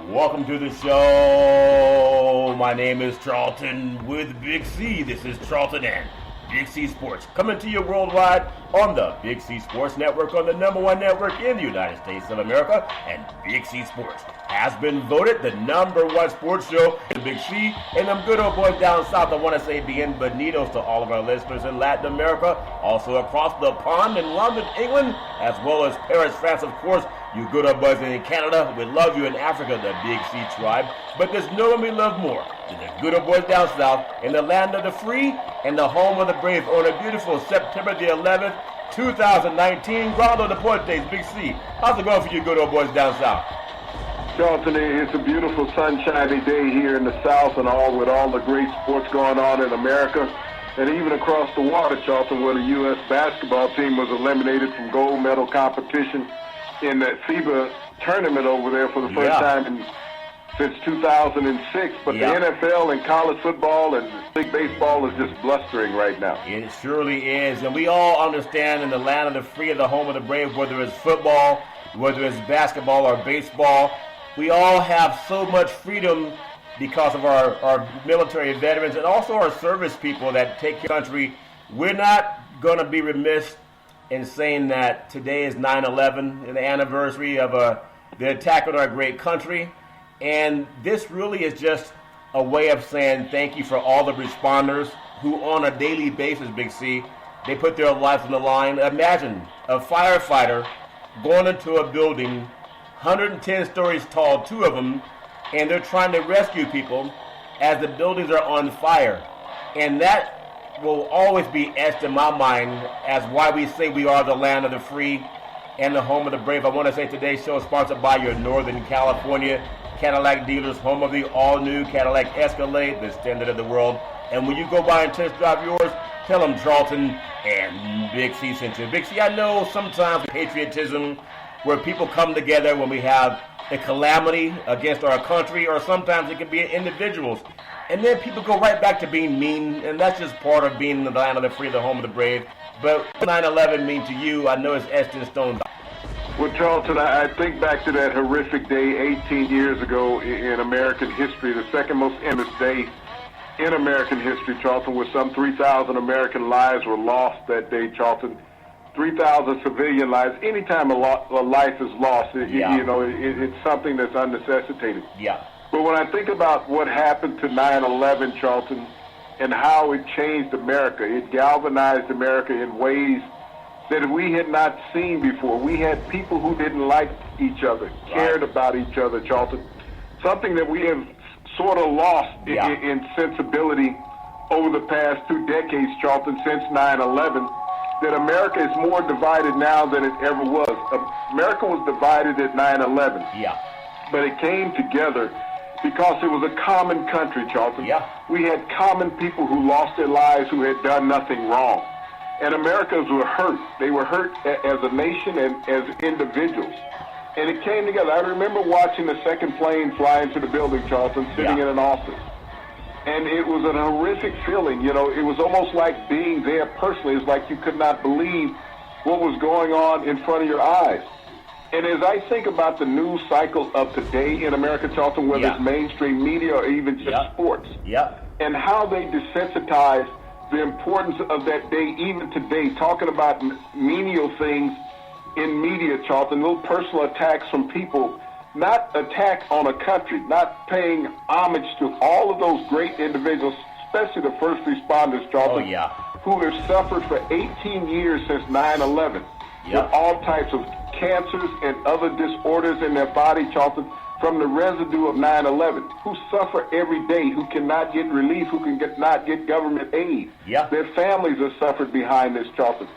Welcome to the show. My name is Charlton with Big C. This is Charlton and Big C Sports, coming to you worldwide on the Big C Sports Network, on the #1 network in the United States of America. And Big C Sports has been voted the #1 sports show in Big C. And them good old boys down south, I want to say bienvenidos to all of our listeners in Latin America, also across the pond in London, England, as well as Paris, France, of course. You good old boys in Canada, we love you in Africa, the Big C tribe. But there's no one we love more than the good old boys down south in the land of the free and the home of the brave on a beautiful September the 11th, 2019. Grado Deportes, Big C. How's it going for you good old boys down south? Charlton, it's a beautiful sunshiny day here in the South, and with all the great sports going on in America. And even across the water, Charlton, where the U.S. basketball team was eliminated from gold medal competition in that FIBA tournament over there for the first time since 2006. But the NFL and college football and big baseball is just blustering right now. It surely is. And we all understand in the land of the free, the home of the brave, whether it's football, whether it's basketball or baseball, we all have so much freedom because of our military veterans and also our service people that take care of the country. We're not going to be remiss in saying that today is 9/11, the anniversary of the attack on our great country. And this really is just a way of saying thank you for all the responders who on a daily basis, Big C, they put their lives on the line. Imagine a firefighter going into a building 110 stories tall, 2 of them, and they're trying to rescue people as the buildings are on fire. And that will always be etched in my mind as why we say we are the land of the free and the home of the brave. I want to say today's show is sponsored by your Northern California Cadillac dealers, home of the all-new Cadillac Escalade, the standard of the world. And when you go by and test drive yours, tell them Charlton and Big C sent you. Big C, I know sometimes patriotism, where people come together when we have a calamity against our country, or sometimes it can be individuals. And then people go right back to being mean, and that's just part of being the land of the free, the home of the brave. But what 9/11 mean to you? I know it's etched in stone. Well, Charlton, I think back to that horrific day 18 years ago in American history, the second most infamous day in American history, Charlton, where some 3,000 American lives were lost that day, Charlton. 3,000 civilian lives. Anytime a life is lost, it's something that's unnecessitated. Yeah. But when I think about what happened to 9/11, Charlton, and how it changed America, it galvanized America in ways that we had not seen before. We had people who didn't like each other, cared about each other, Charlton. Something that we have sort of lost in sensibility over the past 2 decades, Charlton, since 9/11. That America is more divided now than it ever was. America was divided at 9/11. Yeah. But it came together because it was a common country, Charlton. Yeah. We had common people who lost their lives who had done nothing wrong. And Americans were hurt. They were hurt as a nation and as individuals. And it came together. I remember watching the second plane fly into the building, Charlton, sitting in an office. And it was an horrific feeling. You know, it was almost like being there personally. It's like you could not believe what was going on in front of your eyes. And as I think about the news cycle of today in America, Charlton, whether it's mainstream media or even just sports, and how they desensitize the importance of that day even today, talking about menial things in media, Charlton, little personal attacks from people, not attack on a country, not paying homage to all of those great individuals, especially the first responders, Charlton, who have suffered for 18 years since 9/11 with all types of cancers and other disorders in their body, Charlton, from the residue of 9/11, who suffer every day, who cannot get relief, who not get government aid. Their families have suffered behind this, Charlton.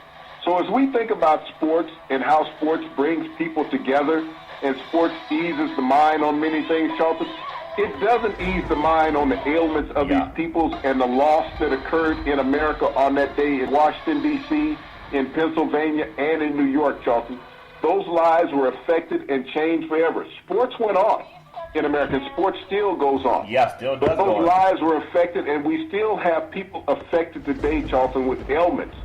So as we think about sports and how sports brings people together, and sports eases the mind on many things, Charlton, it doesn't ease the mind on the ailments of these peoples and the loss that occurred in America on that day in Washington, D.C., in Pennsylvania, and in New York, Charlton. Those lives were affected and changed forever. Sports went on in America. Sports still goes on. Still does go on. Those lives were affected, and we still have people affected today, Charlton, with ailments.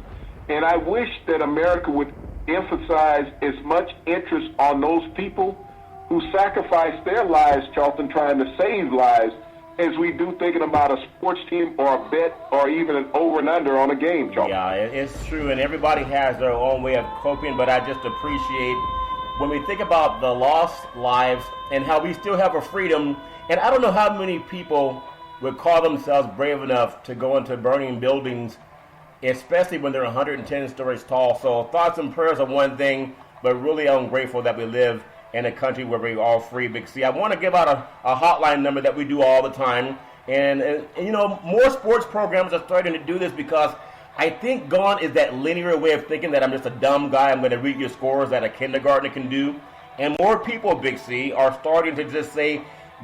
And I wish that America would emphasize as much interest on those people who sacrifice their lives, Charlton, trying to save lives, as we do thinking about a sports team or a bet or even an over and under on a game, Charlton. Yeah, it's true, and everybody has their own way of coping, but I just appreciate when we think about the lost lives and how we still have a freedom. And I don't know how many people would call themselves brave enough to go into burning buildings, especially when they're 110 stories tall. So thoughts and prayers are one thing, but really I'm grateful that we live in a country where we're all free. Big C, I want to give out a hotline number that we do all the time. And you know, more sports programs are starting to do this because I think gone is that linear way of thinking that I'm just a dumb guy, I'm going to read your scores that a kindergartner can do. And more people, Big C, are starting to just say,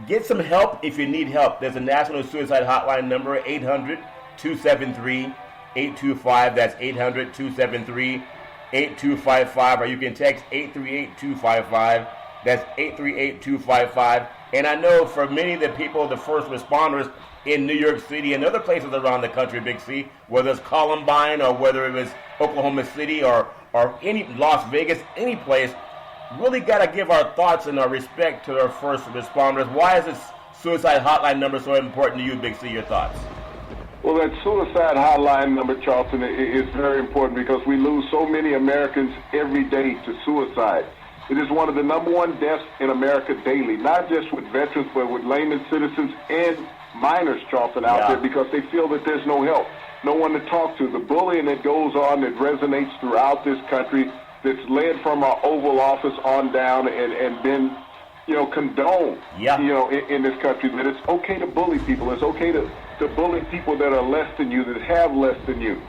get some help if you need help. There's a national suicide hotline number, 800-273-8255. That's 800-273-8255. Or you can text 838-255. That's 838-255. And I know for many of the people, the first responders in New York City and other places around the country, Big C, whether it's Columbine or whether it was Oklahoma City or any Las Vegas, any place, really got to give our thoughts and our respect to our first responders. Why is this suicide hotline number so important to you, Big C? Your thoughts? Well, that suicide hotline number, Charlton, is very important because we lose so many Americans every day to suicide. It is one of the number one deaths in America daily, not just with veterans, but with layman citizens and minors, Charlton, out there because they feel that there's no help, no one to talk to. The bullying that goes on that resonates throughout this country, that's led from our Oval Office on down and been, you know, condoned, you know, in this country, that it's okay to bully people. It's okay to bully people that are less than you, that have less than you.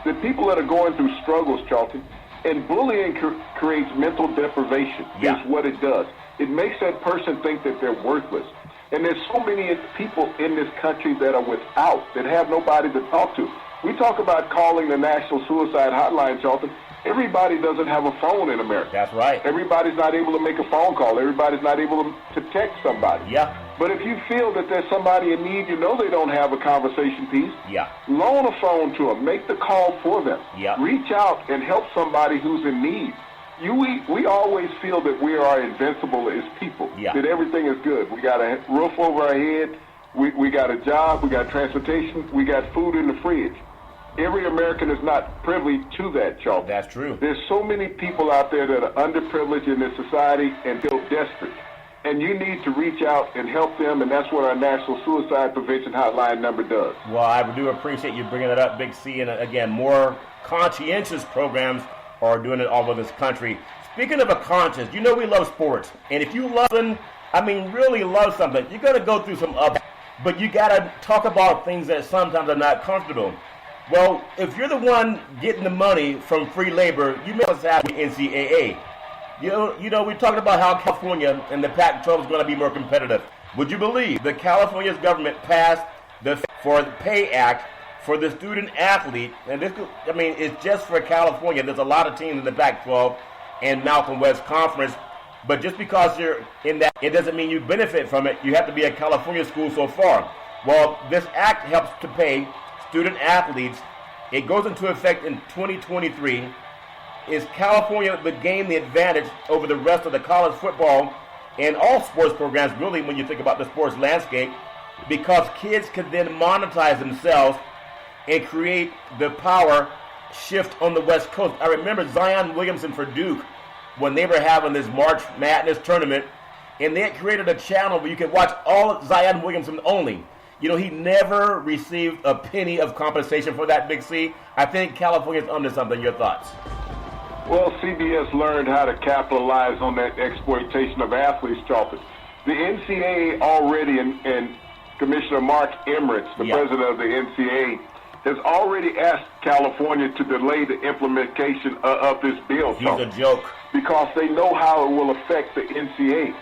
The people that are going through struggles, Charlton, and bullying creates mental deprivation is what it does. It makes that person think that they're worthless. And there's so many people in this country that are without, that have nobody to talk to. We talk about calling the National Suicide Hotline, Charlton. Everybody doesn't have a phone in America. That's right. Everybody's not able to make a phone call. Everybody's not able to text somebody. Yeah. But if you feel that there's somebody in need, you know they don't have a conversation piece. Yeah. Loan a phone to them. Make the call for them. Yeah. Reach out and help somebody who's in need. We always feel that we are invincible as people, that everything is good. We got a roof over our head, we got a job, we got transportation, we got food in the fridge. Every American is not privy to that, Charles. That's true. There's so many people out there that are underprivileged in this society and feel desperate. And you need to reach out and help them, and that's what our National Suicide Prevention Hotline number does. Well, I do appreciate you bringing that up, Big C. And again, more conscientious programs are doing it all over this country. Speaking of a conscience, you know we love sports. And if you love something, I mean really love something, you're going to go through some ups, but you got to talk about things that sometimes are not comfortable. Well, if you're the one getting the money from free labor, you may as well have the NCAA. You know, we're talking about how California and the Pac-12 is going to be more competitive. Would you believe that California's government passed the Pay Act for the student athlete? And this, I mean, it's just for California. There's a lot of teams in the Pac-12 and Mountain West Conference. But just because you're in that, it doesn't mean you benefit from it. You have to be a California school so far. Well, this act helps to pay student athletes. It goes into effect in 2023. Is California would gain the advantage over the rest of the college football and all sports programs, really, when you think about the sports landscape, because kids could then monetize themselves and create the power shift on the West Coast. I remember Zion Williamson for Duke when they were having this March Madness tournament, and they had created a channel where you could watch all of Zion Williamson only. You know, he never received a penny of compensation for that, Big C. I think California's under something. Your thoughts? Well, CBS learned how to capitalize on that exploitation of athletes, Charlton. The NCAA already, and Commissioner Mark Emmerich, the president of the NCAA, has already asked California to delay the implementation of this bill. He's a joke. Because they know how it will affect the NCAA.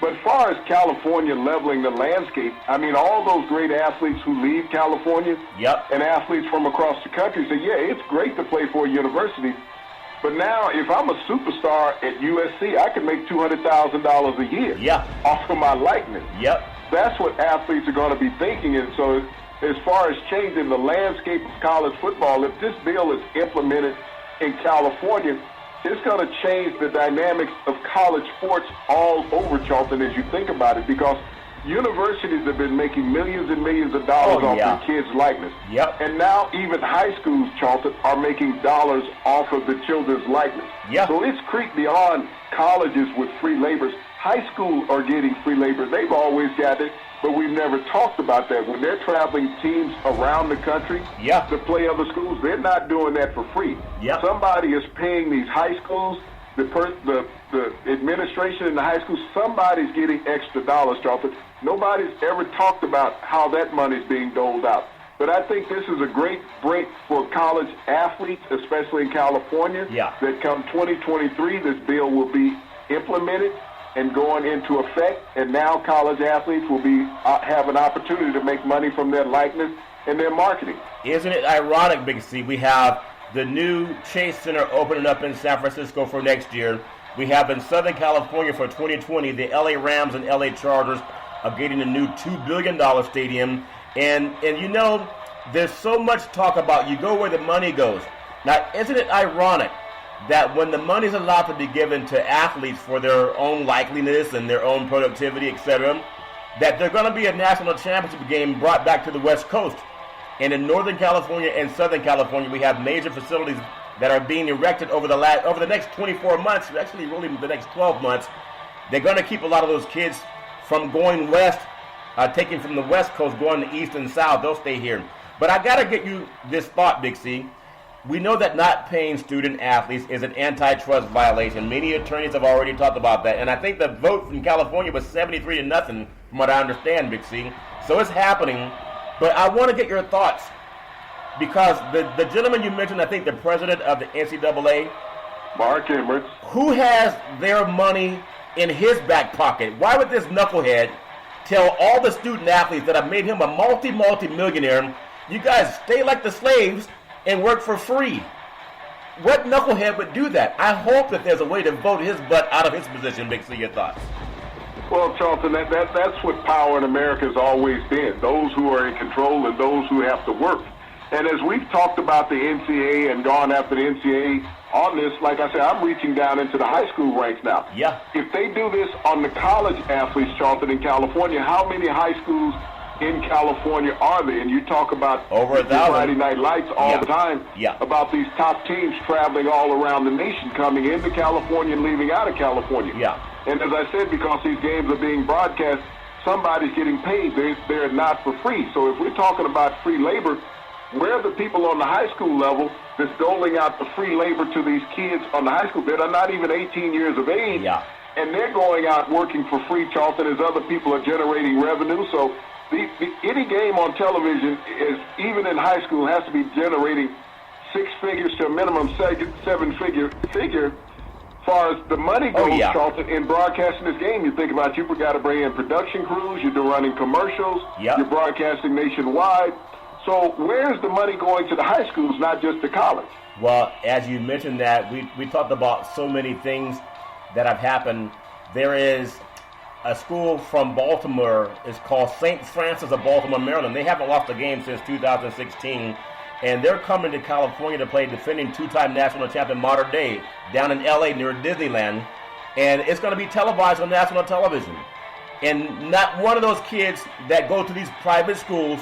But as far as California leveling the landscape, I mean, all those great athletes who leave California and athletes from across the country say, yeah, it's great to play for a university. But now, if I'm a superstar at USC, I can make $200,000 a year off of my likeness. That's what athletes are going to be thinking. And so as far as changing the landscape of college football, if this bill is implemented in California, it's going to change the dynamics of college sports all over, Charlton, as you think about it, because universities have been making millions and millions of dollars off their kids' likeness. Yep. And now even high schools, Charlton, are making dollars off of the children's likeness. Yep. So it's creeped beyond colleges with free labors. High school are getting free labor. They've always got it, but we've never talked about that. When they're traveling teams around the country to play other schools, they're not doing that for free. Yep. Somebody is paying these high schools, the administration in the high school, somebody's getting extra dollars, Charlton. Nobody's ever talked about how that money's being doled out. But I think this is a great break for college athletes, especially in California, that come 2023, this bill will be implemented and going into effect, and now college athletes will be have an opportunity to make money from their likeness and their marketing. Isn't it ironic, Big C? We have the new Chase Center opening up in San Francisco for next year. We have in Southern California for 2020, the LA Rams and LA Chargers are getting a new $2 billion stadium. And you know, there's so much talk about you go where the money goes. Now, isn't it ironic that when the money is allowed to be given to athletes for their own likeliness and their own productivity, etc., that there's going to be a national championship game brought back to the West Coast? And in Northern California and Southern California, we have major facilities that are being erected over the next 24 months, actually really the next 12 months. They're going to keep a lot of those kids from going west, taking from the West Coast, going to East and South. They'll stay here. But I got to get you this thought, Big C. We know that not paying student athletes is an antitrust violation. Many attorneys have already talked about that. And I think the vote from California was 73-0, from what I understand, Big C. So it's happening. But I want to get your thoughts, because the gentleman you mentioned, I think the president of the NCAA, Mark Emmert, who has their money in his back pocket? Why would this knucklehead tell all the student athletes that have made him a multi-millionaire, you guys stay like the slaves and work for free? What knucklehead would do that? I hope that there's a way to vote his butt out of his position. Big C, your thoughts? Well, Charlton, that's what power in America has always been. Those who are in control and those who have to work. And as we've talked about the NCAA and gone after the NCAA on this, like I said, I'm reaching down into the high school ranks now. Yeah. If they do this on the college athletes, Charlton, in California, how many high schools in California are there? And you talk about over 1,000 Friday Night Lights all the time about these top teams traveling all around the nation, coming into California and leaving out of California. Yeah. And as I said, because these games are being broadcast, somebody's getting paid. They're not for free. So if we're talking about free labor, where are the people on the high school level that's doling out the free labor to these kids on the high school that are not even 18 years of age? Yeah. And they're going out working for free, Charlton, as other people are generating revenue. So any game on television, is even in high school, has to be generating six figures to a minimum seven-figure figure. As far as the money goes, Charlton, in broadcasting this game, you think about you've got to bring in production crews, you're running commercials, you're broadcasting nationwide. So where's the money going to the high schools, not just the college? Well, as you mentioned that, we talked about so many things that have happened. There is a school from Baltimore. It's called St. Francis of Baltimore, Maryland. They haven't lost a game since 2016. And they're coming to California to play defending two-time national champion Mater Dei down in L.A. near Disneyland. And it's going to be televised on national television. And not one of those kids that go to these private schools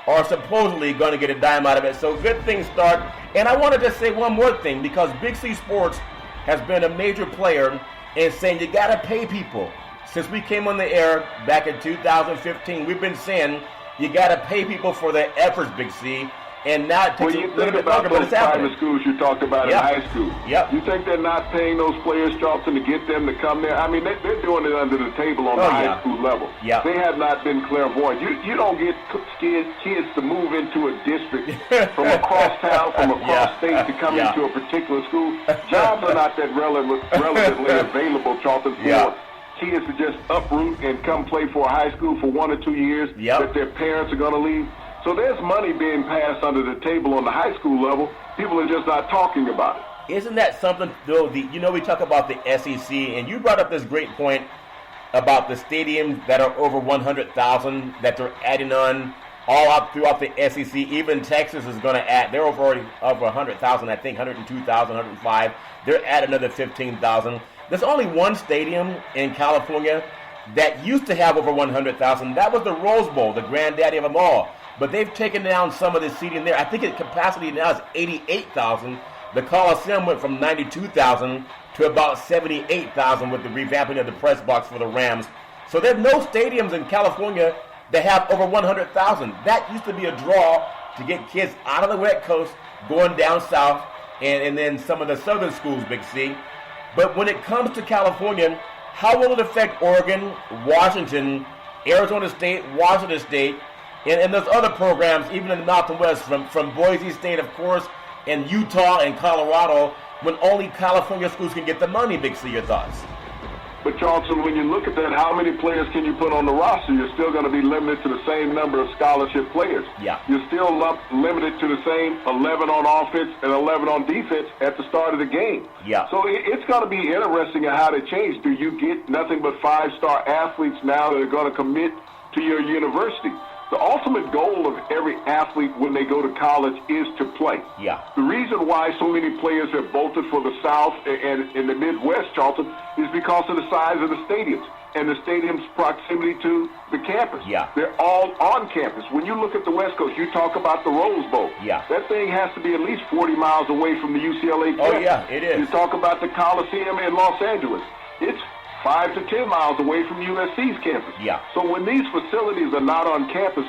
are supposedly going to get a dime out of it. So good things start. And I want to just say one more thing, because Big C Sports has been a major player in saying you got to pay people. Since we came on the air back in 2015, we've been saying you got to pay people for their efforts, Big C. And now it takes a little bit longer, but it's happening. Private schools you talked about in high school. You think they're not paying those players, Charlton, to get them to come there? I mean, they're doing it under the table on the high school level. They have not been clairvoyant. You don't get kids to move into a district from across town, from across state to come into a particular school. Jobs are not that relevantly available, Charlton, for kids to just uproot and come play for a high school for 1 or 2 years that their parents are going to leave. So there's money being passed under the table on the high school level. People are just not talking about it. Isn't that something, though? We talk about the SEC, and you brought up this great point about the stadiums that are over 100,000 that they're adding on all up throughout the SEC. Even Texas is going to add. They're already over 100,000, I think, 102,000, 105. They're at another 15,000. There's only one stadium in California that used to have over 100,000. That was the Rose Bowl, the granddaddy of them all. But they've taken down some of the seating there. I think its capacity now is 88,000. The Coliseum went from 92,000 to about 78,000 with the revamping of the press box for the Rams. So there's no stadiums in California that have over 100,000. That used to be a draw to get kids out of the West Coast, going down south, and then some of the southern schools, Big C. But when it comes to California, how will it affect Oregon, Washington, Arizona State, Washington State, and there's other programs, even in the Mountain West, from Boise State, of course, and Utah and Colorado, when only California schools can get the money, Big C, your thoughts? But Charleston, when you look at that, how many players can you put on the roster? You're still going to be limited to the same number of scholarship players. Yeah. You're still limited to the same 11 on offense and 11 on defense at the start of the game. Yeah. So it's going to be interesting in how they change. Do you get nothing but five-star athletes now that are going to commit to your university? The ultimate goal of every athlete when they go to college is to play. Yeah. The reason why so many players have bolted for the South and in the Midwest, Charlton, is because of the size of the stadiums and the stadium's proximity to the campus. Yeah. They're all on campus. When you look at the West Coast, you talk about the Rose Bowl. Yeah. That thing has to be at least 40 miles away from the UCLA campus. Oh, yeah, it is. You talk about the Coliseum in Los Angeles. It's 5 to 10 miles away from USC's campus. Yeah. So when these facilities are not on campus,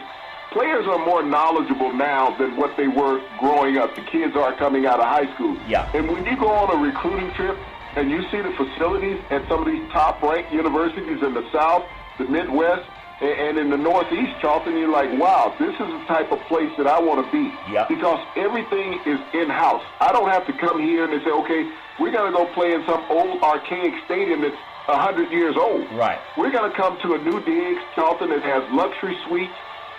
players are more knowledgeable now than what they were growing up. The kids are coming out of high school. Yeah. And when you go on a recruiting trip and you see the facilities at some of these top-ranked universities in the South, the Midwest, and in the Northeast, Charlton, you're like, wow, this is the type of place that I want to be. Yeah. Because everything is in-house. I don't have to come here and they say, okay, we're going to go play in some old archaic stadium that's 100 years old. Right. We're going to come to a new Diggs, Charlton, that has luxury suites,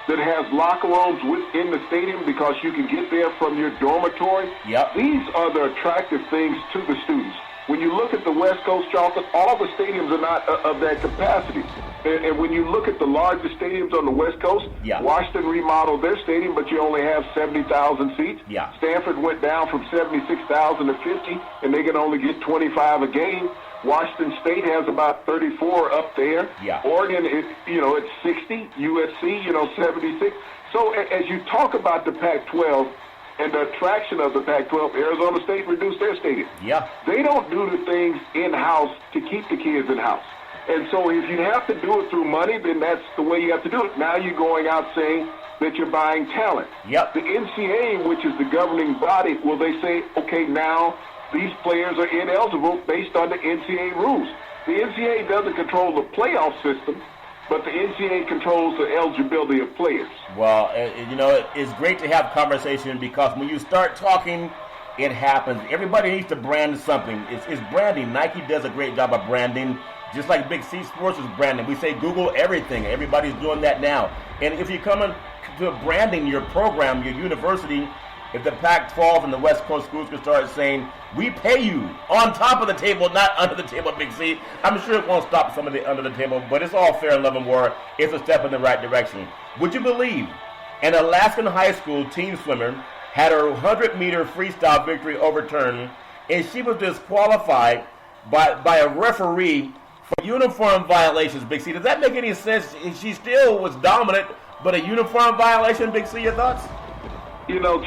that has locker rooms within the stadium because you can get there from your dormitory. Yep. These are the attractive things to the students. When you look at the West Coast, Charlton, all the stadiums are not of that capacity. And when you look at the largest stadiums on the West Coast, yeah. Washington remodeled their stadium, but you only have 70,000 seats. Yeah. Stanford went down from 76,000 to 50, and they can only get 25 a game. Washington State has about 34 up there. Yeah. Oregon, it's 60. USC, 76. So as you talk about the Pac-12 and the attraction of the Pac-12, Arizona State reduced their stadium. Yeah. They don't do the things in-house to keep the kids in-house. And so if you have to do it through money, then that's the way you have to do it. Now you're going out saying that you're buying talent. Yep. The NCAA, which is the governing body, will they say, okay, now these players are ineligible based on the NCAA rules. The NCAA doesn't control the playoff system, but the NCAA controls the eligibility of players. Well, it's great to have conversation because when you start talking, it happens. Everybody needs to brand something. It's branding. Nike does a great job of branding, just like Big C Sports is branding. We say Google everything. Everybody's doing that now. And if you're coming to branding your program, your university, if the Pac-12 and the West Coast schools can start saying, we pay you on top of the table, not under the table, Big C, I'm sure it won't stop some of the under the table, but it's all fair and love and war. It's a step in the right direction. Would you believe an Alaskan high school teen swimmer had her 100-meter freestyle victory overturned, and she was disqualified by a referee for uniform violations, Big C? Does that make any sense? She still was dominant, but a uniform violation, Big C, your thoughts?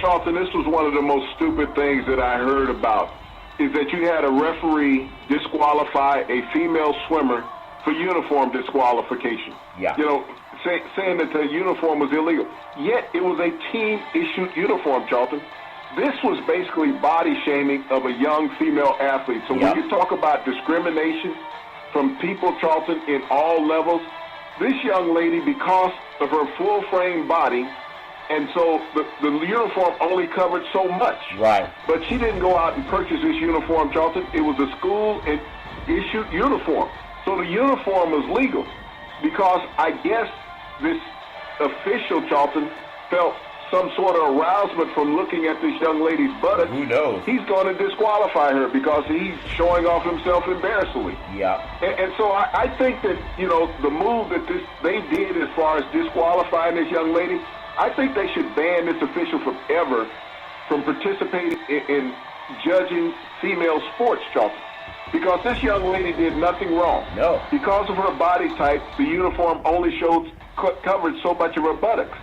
Charlton, this was one of the most stupid things that I heard about, is that you had a referee disqualify a female swimmer for uniform disqualification. Yeah. Saying that the uniform was illegal. Yet it was a team-issued uniform, Charlton. This was basically body shaming of a young female athlete. So when you talk about discrimination from people, Charlton, in all levels, this young lady, because of her full-frame body, and so the uniform only covered so much. Right. But she didn't go out and purchase this uniform, Charlton. It was a school-issued uniform. So the uniform was legal because I guess this official, Charlton, felt some sort of arousement from looking at this young lady's buttocks. Who knows? He's going to disqualify her because he's showing off himself embarrassingly. Yeah. And so I think that, the move that they did as far as disqualifying this young lady I think they should ban this official forever from participating in judging female sports, Charlton. Because this young lady did nothing wrong. No. Because of her body type, the uniform only covered so much of her buttocks.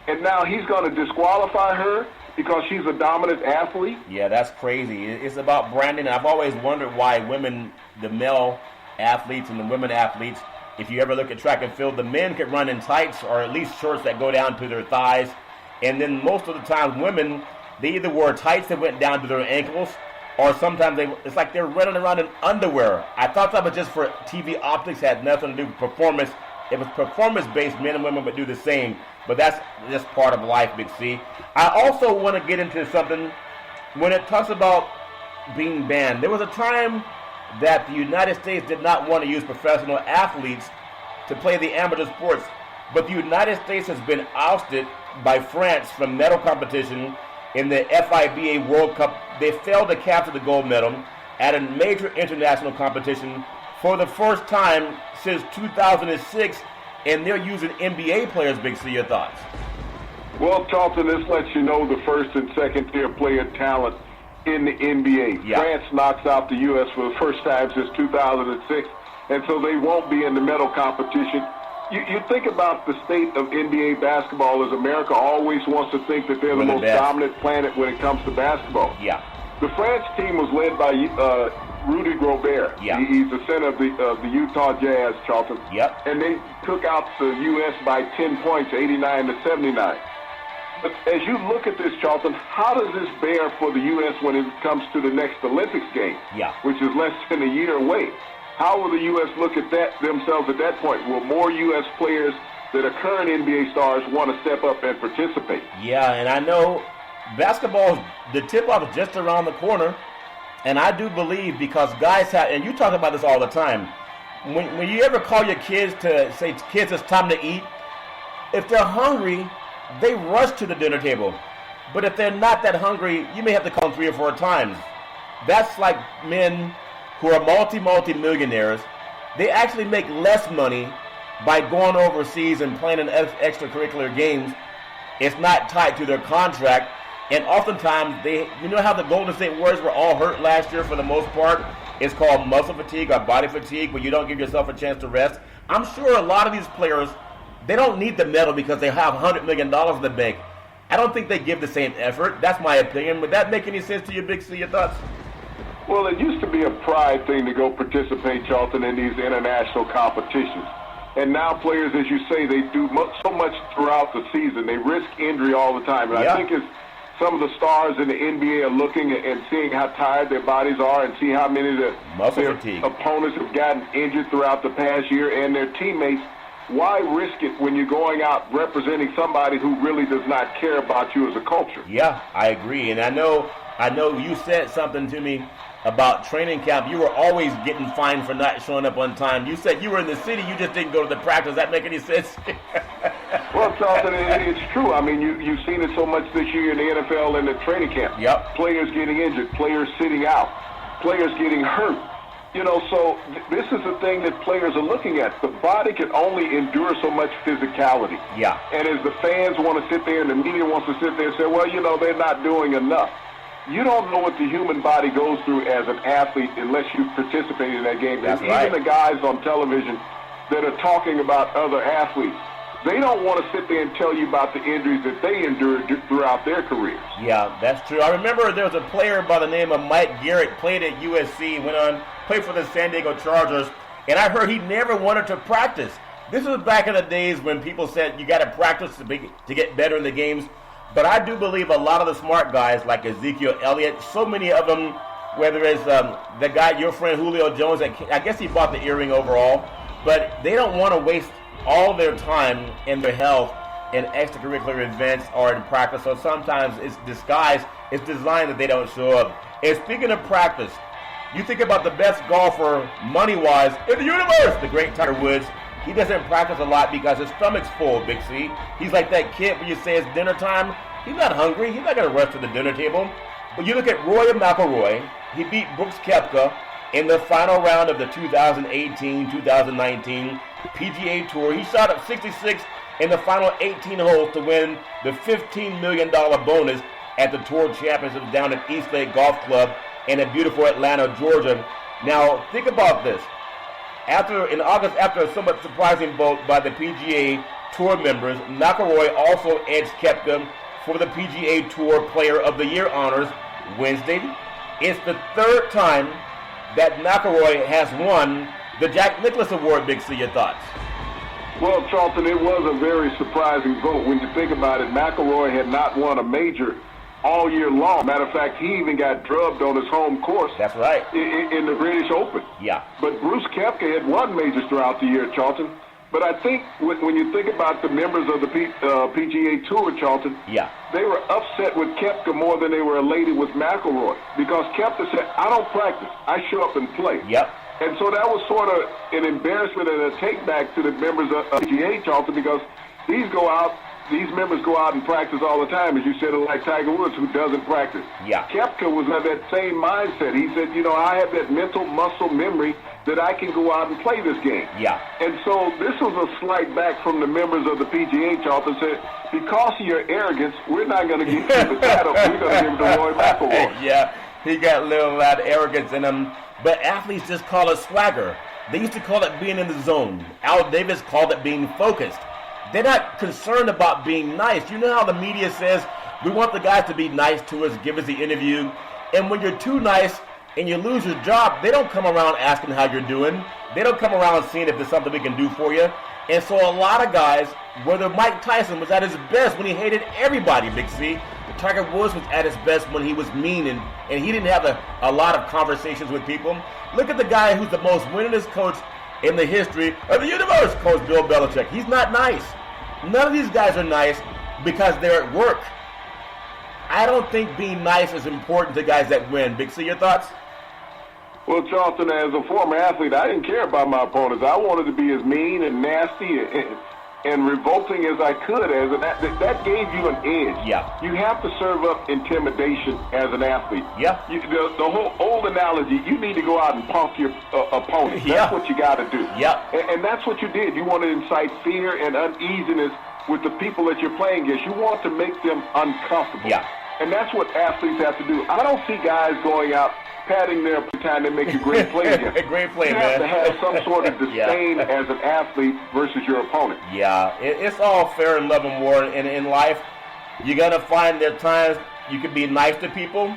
And now he's going to disqualify her because she's a dominant athlete? Yeah, that's crazy. It's about branding. I've always wondered why women, the male athletes and the women athletes, if you ever look at track and field, the men could run in tights or at least shorts that go down to their thighs. And then most of the time, women, they either wore tights that went down to their ankles, or sometimes it's like they're running around in underwear. I thought that was just for TV optics, had nothing to do with performance. It was performance-based. Men and women would do the same. But that's just part of life, Big C. I also want to get into something when it talks about being banned. There was a time that the United States did not want to use professional athletes to play the amateur sports. But the United States has been ousted by France from medal competition in the FIBA World Cup. They failed to capture the gold medal at a major international competition for the first time since 2006, and they're using NBA players. Big C, your thoughts? Well, Charlton, this lets you know the first and second tier player talent in the NBA. Yeah. France knocks out the U.S. for the first time since 2006, and so they won't be in the medal competition. You think about the state of NBA basketball as America always wants to think that they're the most dominant planet when it comes to basketball. Yeah. The France team was led by Rudy Gobert. Yeah. He's the center of the Utah Jazz, Charlton. Yep. And they took out the U.S. by 10 points, 89-79. But as you look at this, Charlton, how does this bear for the U.S. when it comes to the next Olympics game, which is less than a year away? How will the U.S. look at themselves at that point? Will more U.S. players that are current NBA stars want to step up and participate? Yeah, and I know basketball, the tip-off is just around the corner, and I do believe because guys have, and you talk about this all the time, when you ever call your kids to say, kids, it's time to eat, if they're hungry, they rush to the dinner table. But if they're not that hungry, you may have to call them 3 or 4 times. That's like men who are multi-millionaires. They actually make less money by going overseas and playing in extracurricular games. It's not tied to their contract. And oftentimes, you know how the Golden State Warriors were all hurt last year for the most part? It's called muscle fatigue or body fatigue, where you don't give yourself a chance to rest. I'm sure a lot of these players, they don't need the medal because they have $100 million in the bank. I don't think they give the same effort. That's my opinion. Would that make any sense to you, Big C? Your thoughts? Well, it used to be a pride thing to go participate, Charlton, in these international competitions. And now players, as you say, they do so much throughout the season. They risk injury all the time. And I think as some of the stars in the NBA are looking and seeing how tired their bodies are and see how many of their opponents have gotten injured throughout the past year and their teammates, why risk it when you're going out representing somebody who really does not care about you as a culture? Yeah, I agree. And I know you said something to me about training camp. You were always getting fined for not showing up on time. You said you were in the city, you just didn't go to the practice. Does that make any sense? Well, Charlton, it's true. I mean, you've seen it so much this year in the NFL and the training camp. Yep. Players getting injured, players sitting out, players getting hurt. You know, so this is the thing that players are looking at. The body can only endure so much physicality. Yeah. And as the fans want to sit there and the media wants to sit there and say, well, you know, they're not doing enough. You don't know what the human body goes through as an athlete unless you participate in that game. That's and right. Even the guys on television that are talking about other athletes, they don't want to sit there and tell you about the injuries that they endured throughout their careers. Yeah, that's true. I remember there was a player by the name of Mike Garrett, played at USC, went on, played for the San Diego Chargers, and I heard he never wanted to practice. This was back in the days when people said you got to practice to get better in the games. But I do believe a lot of the smart guys like Ezekiel Elliott, so many of them, whether it's the guy, your friend Julio Jones, I guess he bought the earring overall, but they don't want to waste all their time and their health in extracurricular events or in practice. So sometimes it's disguised, it's designed that they don't show up. And speaking of practice, you think about the best golfer money-wise in the universe, the great Tiger Woods. He doesn't practice a lot because his stomach's full, Big C. He's like that kid when you say it's dinner time. He's not hungry. He's not going to rush to the dinner table. But you look at Rory McIlroy. He beat Brooks Koepka in the final round of the 2018-2019 PGA Tour. He shot up 66 in the final 18 holes to win the $15 million bonus at the Tour Championship down at Eastlake Golf Club in a beautiful Atlanta, Georgia. Now, think about this. In August, after a somewhat surprising vote by the PGA Tour members, McIlroy also edged Koepka for the PGA Tour Player of the Year honors Wednesday. It's the third time that McIlroy has won the Jack Nicklaus Award. Big C, your thoughts? Well, Charlton, it was a very surprising vote. When you think about it, McIlroy had not won a major all year long. Matter of fact, he even got drubbed on his home course. That's right. In the British Open. Yeah. But Bruce Koepka had won majors throughout the year, Charlton. But I think when you think about the members of the PGA Tour, Charlton, yeah, they were upset with Koepka more than they were elated with McIlroy. Because Koepka said, I don't practice. I show up and play. Yep. And so that was sort of an embarrassment and a take-back to the members of PGA, Charlton, because these members go out and practice all the time, as you said, like Tiger Woods, who doesn't practice. Yeah. Koepka was of that same mindset. He said, I have that mental muscle memory that I can go out and play this game. Yeah. And so this was a slight back from the members of the PGA, Charlton, said, because of your arrogance, we're not going to give you the title. We're going to give it to Rory McIlroy. Yeah, he got a little lot of arrogance in him. But athletes just call it swagger. They used to call it being in the zone. Al Davis called it being focused. They're not concerned about being nice. You know how the media says, we want the guys to be nice to us, give us the interview. And when you're too nice and you lose your job, they don't come around asking how you're doing. They don't come around seeing if there's something we can do for you. And so a lot of guys, whether Mike Tyson was at his best when he hated everybody, Big C, Tiger Woods was at his best when he was mean and he didn't have a lot of conversations with people. Look at the guy who's the most winningest coach in the history of the universe, Coach Bill Belichick. He's not nice. None of these guys are nice because they're at work. I don't think being nice is important to guys that win. Big C, your thoughts? Well, Charlton, as a former athlete, I didn't care about my opponents. I wanted to be as mean and nasty and revolting as I could. That gave you an edge. Yeah. You have to serve up intimidation as an athlete. Yeah. The whole old analogy, you need to go out and punk your opponent. Yeah. That's what you got to do. Yeah. And that's what you did. You want to incite fear and uneasiness with the people that you're playing against. You want to make them uncomfortable. Yeah. And that's what athletes have to do. I don't see guys going out patting their time to make a great play against. A great play, you man. You have to have some sort of disdain as an athlete versus your opponent. Yeah, it's all fair in love and war. And in life, you're going to find there are times you can be nice to people,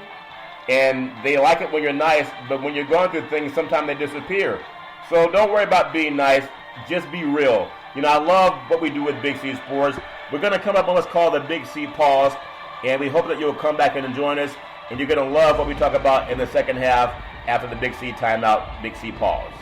and they like it when you're nice, but when you're going through things, sometimes they disappear. So don't worry about being nice. Just be real. I love what we do with Big C Sports. We're going to come up on what's called the Big C Pause, and we hope that you'll come back and join us. And you're going to love what we talk about in the second half after the Big C timeout, Big C pause.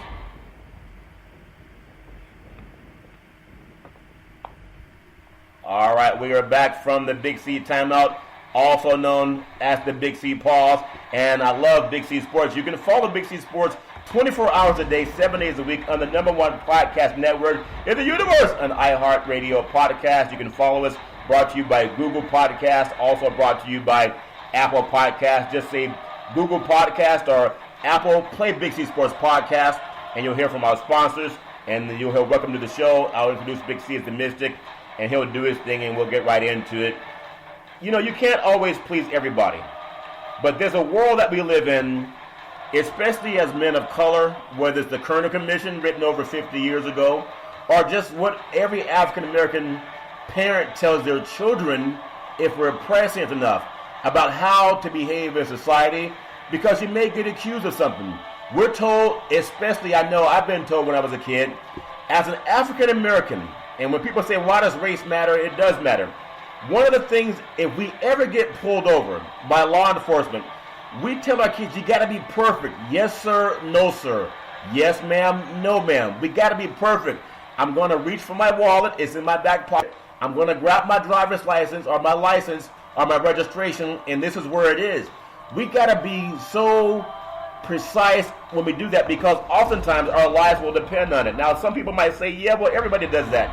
All right, we are back from the Big C timeout, also known as the Big C pause. And I love Big C Sports. You can follow Big C Sports 24 hours a day, 7 days a week on the #1 podcast network in the universe, an iHeartRadio podcast. You can follow us, brought to you by Google Podcast, also brought to you by Apple Podcast. Just say Google Podcast or Apple, play Big C Sports Podcast, and you'll hear from our sponsors, and you'll hear welcome to the show. I'll introduce Big C as the Mystic, and he'll do his thing, and we'll get right into it. You can't always please everybody, but there's a world that we live in, especially as men of color, whether it's the Kerner Commission written over 50 years ago, or just what every African-American parent tells their children if we're prescient enough about how to behave in society, because you may get accused of something. We're told, especially I know I've been told when I was a kid, as an African American, and when people say, why does race matter? It does matter. One of the things, if we ever get pulled over by law enforcement, we tell our kids, you got to be perfect. Yes, sir. No, sir. Yes, ma'am. No, ma'am. We got to be perfect. I'm going to reach for my wallet. It's in my back pocket. I'm going to grab my driver's license or my license or my registration, and this is where it is. We got to be so precise when we do that, because oftentimes our lives will depend on it. Now, some people might say, yeah, well, everybody does that.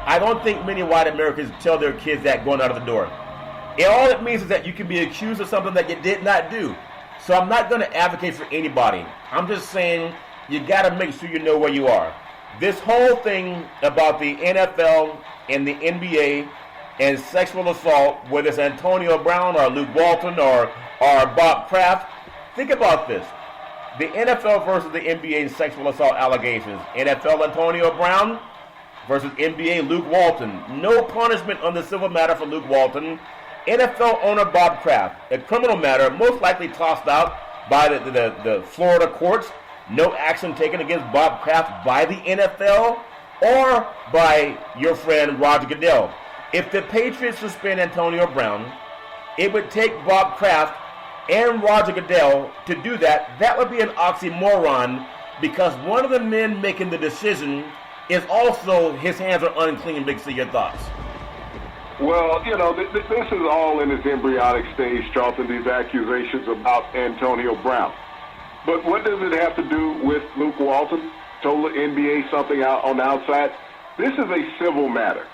I don't think many white Americans tell their kids that going out of the door. And all it means is that you can be accused of something that you did not do. So I'm not going to advocate for anybody. I'm just saying you got to make sure you know where you are. this whole thing about the NFL and the NBA and sexual assault, whether it's Antonio Brown or Luke Walton or Bob Kraft, think about this. The NFL versus the NBA in sexual assault allegations. NFL Antonio Brown versus NBA Luke Walton. No punishment on the civil matter for Luke Walton. NFL owner Bob Kraft. A criminal matter most likely tossed out by the Florida courts. No action taken against Bob Kraft by the NFL or by your friend Roger Goodell. If the Patriots suspend Antonio Brown, it would take Bob Kraft and Roger Goodell to do that. That would be an oxymoron because one of the men making the decision is also, his hands are unclean. Big C, your thoughts? Well, this is all in its embryonic stage, Charlton, these accusations about Antonio Brown. But what does it have to do with Luke Walton? Told the NBA something out on the outside? This is a civil matter.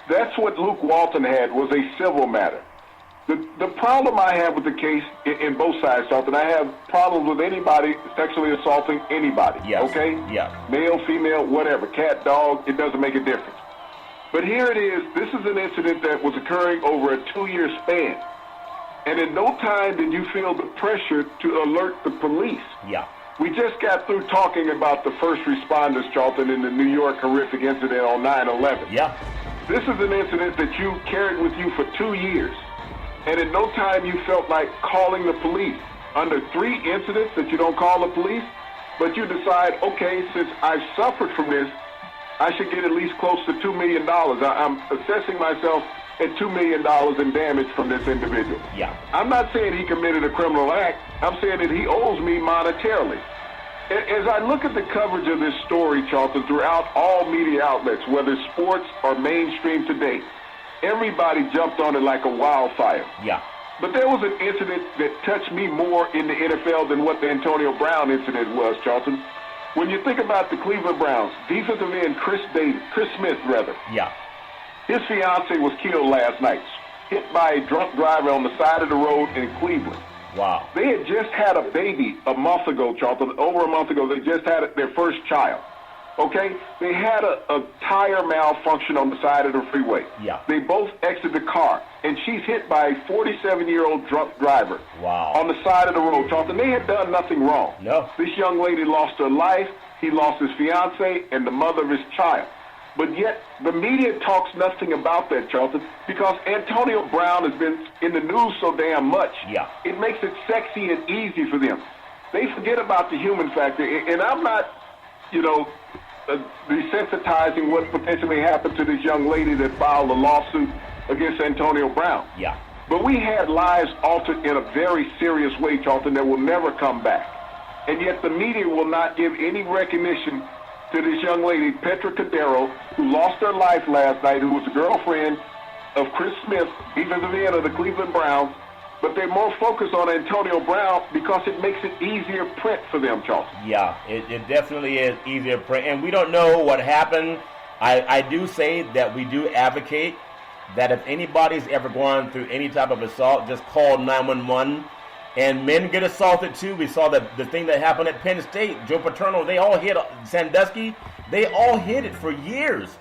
That's what Luke Walton had, was a civil matter. The problem I have with the case in both sides, Charlton, I have problems with anybody sexually assaulting anybody. Yes. Okay? Yeah. Male, female, whatever, cat, dog, it doesn't make a difference. But here it is. This is an incident that was occurring over a 2-year span. And in no time did you feel the pressure to alert the police. Yeah. We just got through talking about the first responders, Charlton, in the New York horrific incident on 9/11. Yeah. This is an incident that you carried with you for 2 years. And in no time you felt like calling the police. Under 3 incidents that you don't call the police, but you decide, okay, since I've suffered from this, I should get at least close to $2 million. I'm assessing myself at $2 million in damage from this individual. Yeah. I'm not saying he committed a criminal act. I'm saying that he owes me monetarily. As I look at the coverage of this story, Charlton, throughout all media outlets, whether sports or mainstream today, everybody jumped on it like a wildfire. Yeah. But there was an incident that touched me more in the NFL than what the Antonio Brown incident was, Charlton. When you think about the Cleveland Browns, defensive end Chris Smith. Yeah. His fiancée was killed last night, hit by a drunk driver on the side of the road in Cleveland. Wow. They had just had a baby a month ago, Charlton. Over a month ago, they just had their first child. Okay? They had a tire malfunction on the side of the freeway. Yeah. They both exited the car, and she's hit by a 47-year-old drunk driver. Wow. On the side of the road, Charlton. They had done nothing wrong. No. This young lady lost her life. He lost his fiancée and the mother of his child. But yet, the media talks nothing about that, Charlton, because Antonio Brown has been in the news so damn much. Yeah. It makes it sexy and easy for them. They forget about the human factor. And I'm not, desensitizing what potentially happened to this young lady that filed a lawsuit against Antonio Brown. Yeah. But we had lives altered in a very serious way, Charlton, that will never come back. And yet the media will not give any recognition to this young lady, Petra Cordero, who lost her life last night, who was the girlfriend of Chris Smith, defensive end of the Cleveland Browns. But they're more focused on Antonio Brown because it makes it easier print for them, Charlton. Yeah, it definitely is easier print. And we don't know what happened. I do say that we do advocate that if anybody's ever gone through any type of assault, just call 911. And men get assaulted too. We saw that the thing that happened at Penn State, Joe Paterno, they all hit Sandusky. They all hit it for years.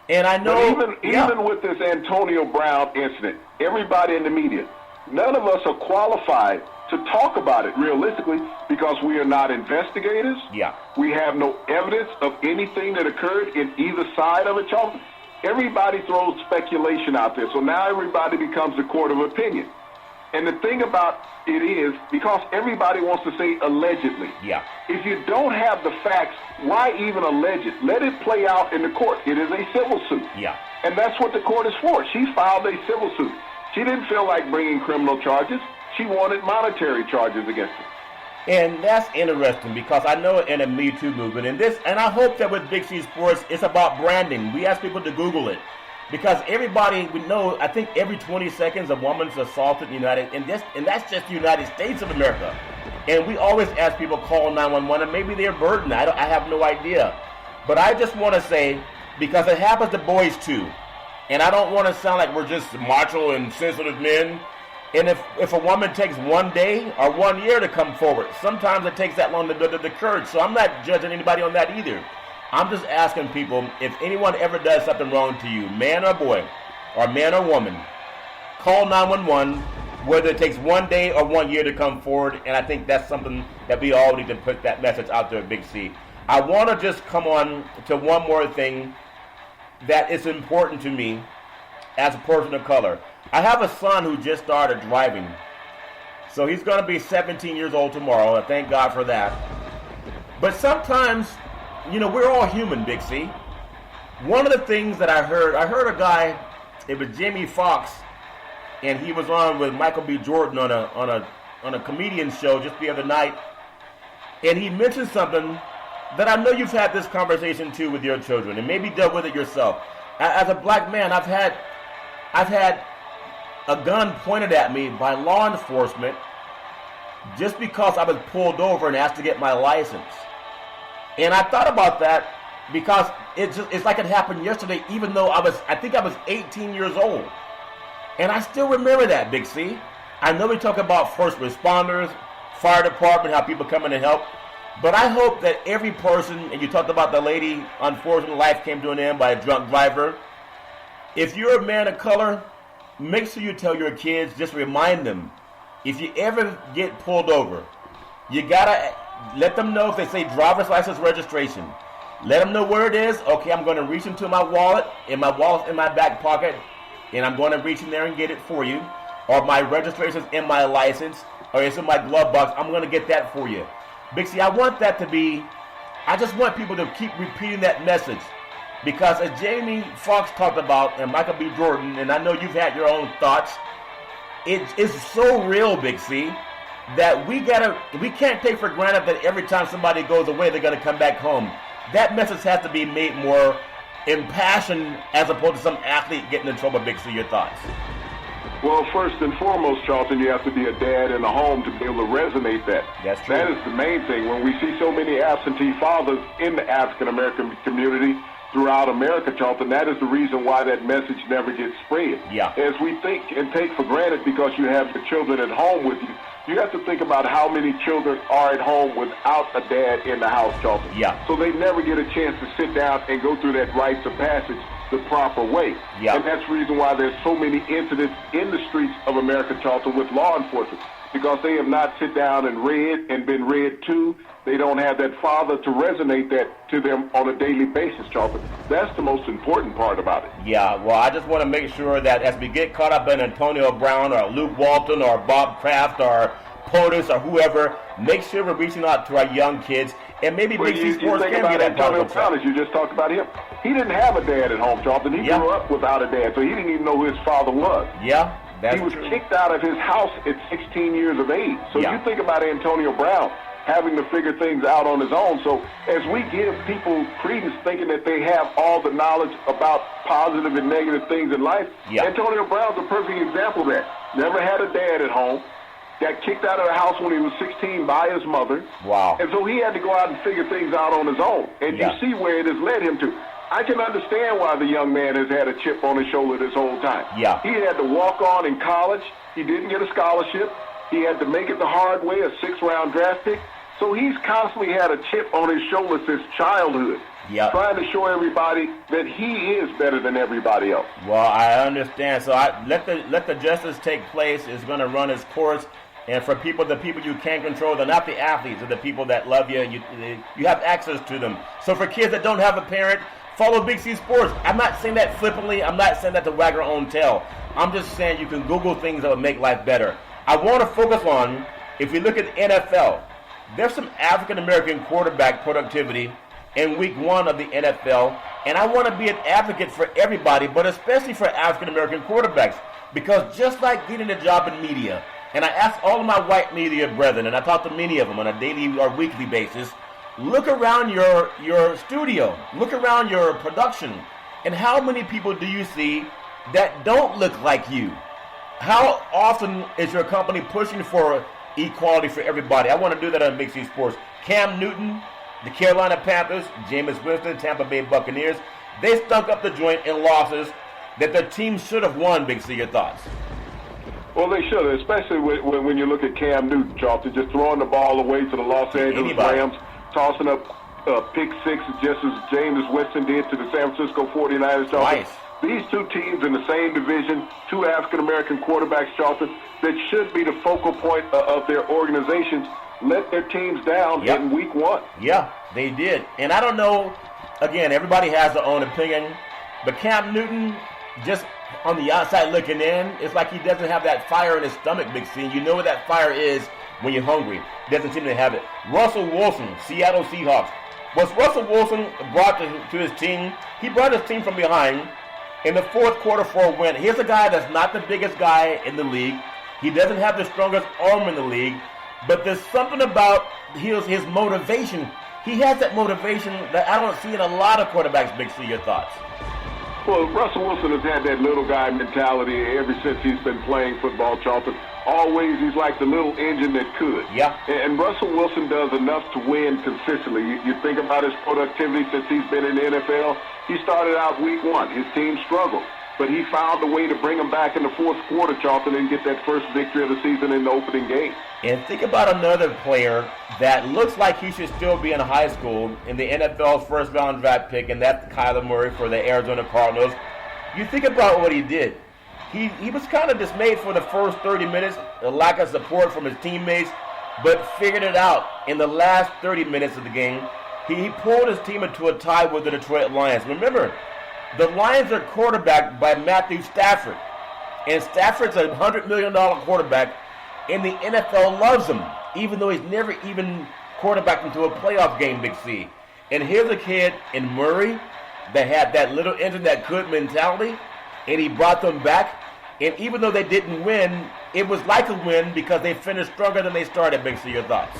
And I know but even with this Antonio Brown incident, everybody in the media, none of us are qualified to talk about it realistically because we are not investigators. Yeah. We have no evidence of anything that occurred in either side of it, Charlton. Everybody throws speculation out there. So now everybody becomes a court of opinion. And the thing about it is, because everybody wants to say allegedly. Yeah. If you don't have the facts, why even allege it? Let it play out in the court. It is a civil suit. Yeah. And that's what the court is for. She filed a civil suit. She didn't feel like bringing criminal charges. She wanted monetary charges against him. And that's interesting because I know in a Me Too movement, and I hope that with Big C Sports, it's about branding. We ask people to Google it. Because everybody we know, I think every 20 seconds a woman's assaulted in the and that's just the United States of America. And we always ask people call 911, and maybe they're burdened. I have no idea. But I just want to say, because it happens to boys too, and I don't want to sound like we're just macho and sensitive men. And if a woman takes 1 day or 1 year to come forward, sometimes it takes that long to the courage. So I'm not judging anybody on that either. I'm just asking people, if anyone ever does something wrong to you, man or boy, or man or woman, call 911, whether it takes 1 day or 1 year to come forward, and I think that's something that we all need to put that message out there at Big C. I want to just come on to one more thing that is important to me as a person of color. I have a son who just started driving. So he's going to be 17 years old tomorrow. I thank God for that. But sometimes, we're all human, Big C. One of the things that I heard a guy, it was Jamie Foxx, and he was on with Michael B. Jordan on a comedian show just the other night, and he mentioned something that I know you've had this conversation too with your children, and maybe dealt with it yourself. As a black man, I've had a gun pointed at me by law enforcement just because I was pulled over and asked to get my license. And I thought about that because it's like it happened yesterday, even though I think I was 18 years old. And I still remember that, Big C. I know we talk about first responders, fire department, how people come in and help. But I hope that every person, and you talked about the lady, unfortunately life came to an end by a drunk driver. If you're a man of color, make sure you tell your kids, just remind them, if you ever get pulled over, you gotta let them know if they say driver's license registration. Let them know where it is. Okay, I'm gonna reach into my wallet's in my back pocket, and I'm gonna reach in there and get it for you. Or my registration's in my license, or it's in my glove box, I'm gonna get that for you. Big C, I just want people to keep repeating that message. Because as Jamie Foxx talked about, and Michael B. Jordan, and I know you've had your own thoughts, it's so real, Big C, that we can't take for granted that every time somebody goes away, they're going to come back home. That message has to be made more impassioned as opposed to some athlete getting in trouble. Big C, your thoughts? Well, first and foremost, Charlton, you have to be a dad in a home to be able to resonate that. That's true. That is the main thing. When we see so many absentee fathers in the African-American community throughout America, Charlton, that is the reason why that message never gets spread. Yeah. As we think and take for granted because you have the children at home with you, you have to think about how many children are at home without a dad in the house, Charlton. Yeah. So they never get a chance to sit down and go through that rites of passage the proper way. Yeah. And that's the reason why there's so many incidents in the streets of America, Charlton, with law enforcement, because they have not sit down and read and been read to. They don't have that father to resonate that to them on a daily basis, Charlton. That's the most important part about it. Yeah, well, I just want to make sure that as we get caught up in Antonio Brown or Luke Walton or Bob Kraft or POTUS or whoever, make sure we're reaching out to our young kids. And maybe Big C Sports can get that Antonio Brown, as you just talked about him. He didn't have a dad at home, Charlton. He grew up without a dad, so he didn't even know who his father was. Yeah, that's true. He was true. kicked out of his house at 16 years of age. So you think about Antonio Brown having to figure things out on his own. So as we give people credence thinking that they have all the knowledge about positive and negative things in life, Antonio Brown's a perfect example of that. Never had a dad at home. Got kicked out of the house when he was 16 by his mother. Wow. And so he had to go out and figure things out on his own. And you see where it has led him to. I can understand why the young man has had a chip on his shoulder this whole time. Yeah. He had to walk on in college. He didn't get a scholarship. He had to make it the hard way, a 6th-round draft pick. So he's constantly had a chip on his shoulder since childhood. Yep. Trying to show everybody that he is better than everybody else. Well, I understand. So let the justice take place. It's going to run its course. And for the people you can't control, they're not the athletes, they're the people that love you. You have access to them. So for kids that don't have a parent, follow Big C Sports. I'm not saying that flippantly. I'm not saying that to wag our own tail. I'm just saying you can Google things that will make life better. I want to focus on, if we look at the NFL, there's some African-American quarterback productivity in week 1 of the NFL. And I want to be an advocate for everybody, but especially for African-American quarterbacks. Because just like getting a job in media, and I ask all of my white media brethren, and I talk to many of them on a daily or weekly basis, look around your studio, look around your production, and how many people do you see that don't look like you? How often is your company pushing for equality for everybody? I want to do that on Big C Sports. Cam Newton, the Carolina Panthers, Jameis Winston, Tampa Bay Buccaneers, they stunk up the joint in losses that their team should have won, Big C. Your thoughts? Well, they should, especially when you look at Cam Newton, Charlton, just throwing the ball away to the Los Angeles Rams, tossing up pick six, just as Jameis Winston did to the San Francisco 49ers, Charlton. Nice. These two teams in the same division, two African-American quarterbacks, Charlton, that should be the focal point of their organizations, let their teams down in week one. Yeah, they did. And I don't know, again, everybody has their own opinion, but Cam Newton, just on the outside looking in, it's like he doesn't have that fire in his stomach, Big C. You know what that fire is when you're hungry. Doesn't seem to have it. Russell Wilson, Seattle Seahawks. Was Russell Wilson brought to his team? He brought his team from behind in the fourth quarter for a win. Here's a guy that's not the biggest guy in the league. He doesn't have the strongest arm in the league, but there's something about his motivation. He has that motivation that I don't see in a lot of quarterbacks. Big C, your thoughts? Well, Russell Wilson has had that little guy mentality ever since he's been playing football, Charlton. Always, he's like the little engine that could. Yeah. And Russell Wilson does enough to win consistently. You think about his productivity since he's been in the NFL. He started out week one. His team struggled. But he found a way to bring him back in the fourth quarter, Charlton, and get that first victory of the season in the opening game. And think about another player that looks like he should still be in high school in the NFL's first-round draft pick, and that's Kyler Murray for the Arizona Cardinals. You think about what he did. He was kind of dismayed for the first 30 minutes, the lack of support from his teammates, but figured it out. In the last 30 minutes of the game, he pulled his team into a tie with the Detroit Lions. Remember, the Lions are quarterbacked by Matthew Stafford, and Stafford's a $100 million quarterback, and the NFL loves him, even though he's never even quarterbacked into a playoff game, Big C. And here's a kid in Murray that had that little engine that could mentality, and he brought them back. And even though they didn't win, it was like a win because they finished stronger than they started. Big C, your thoughts?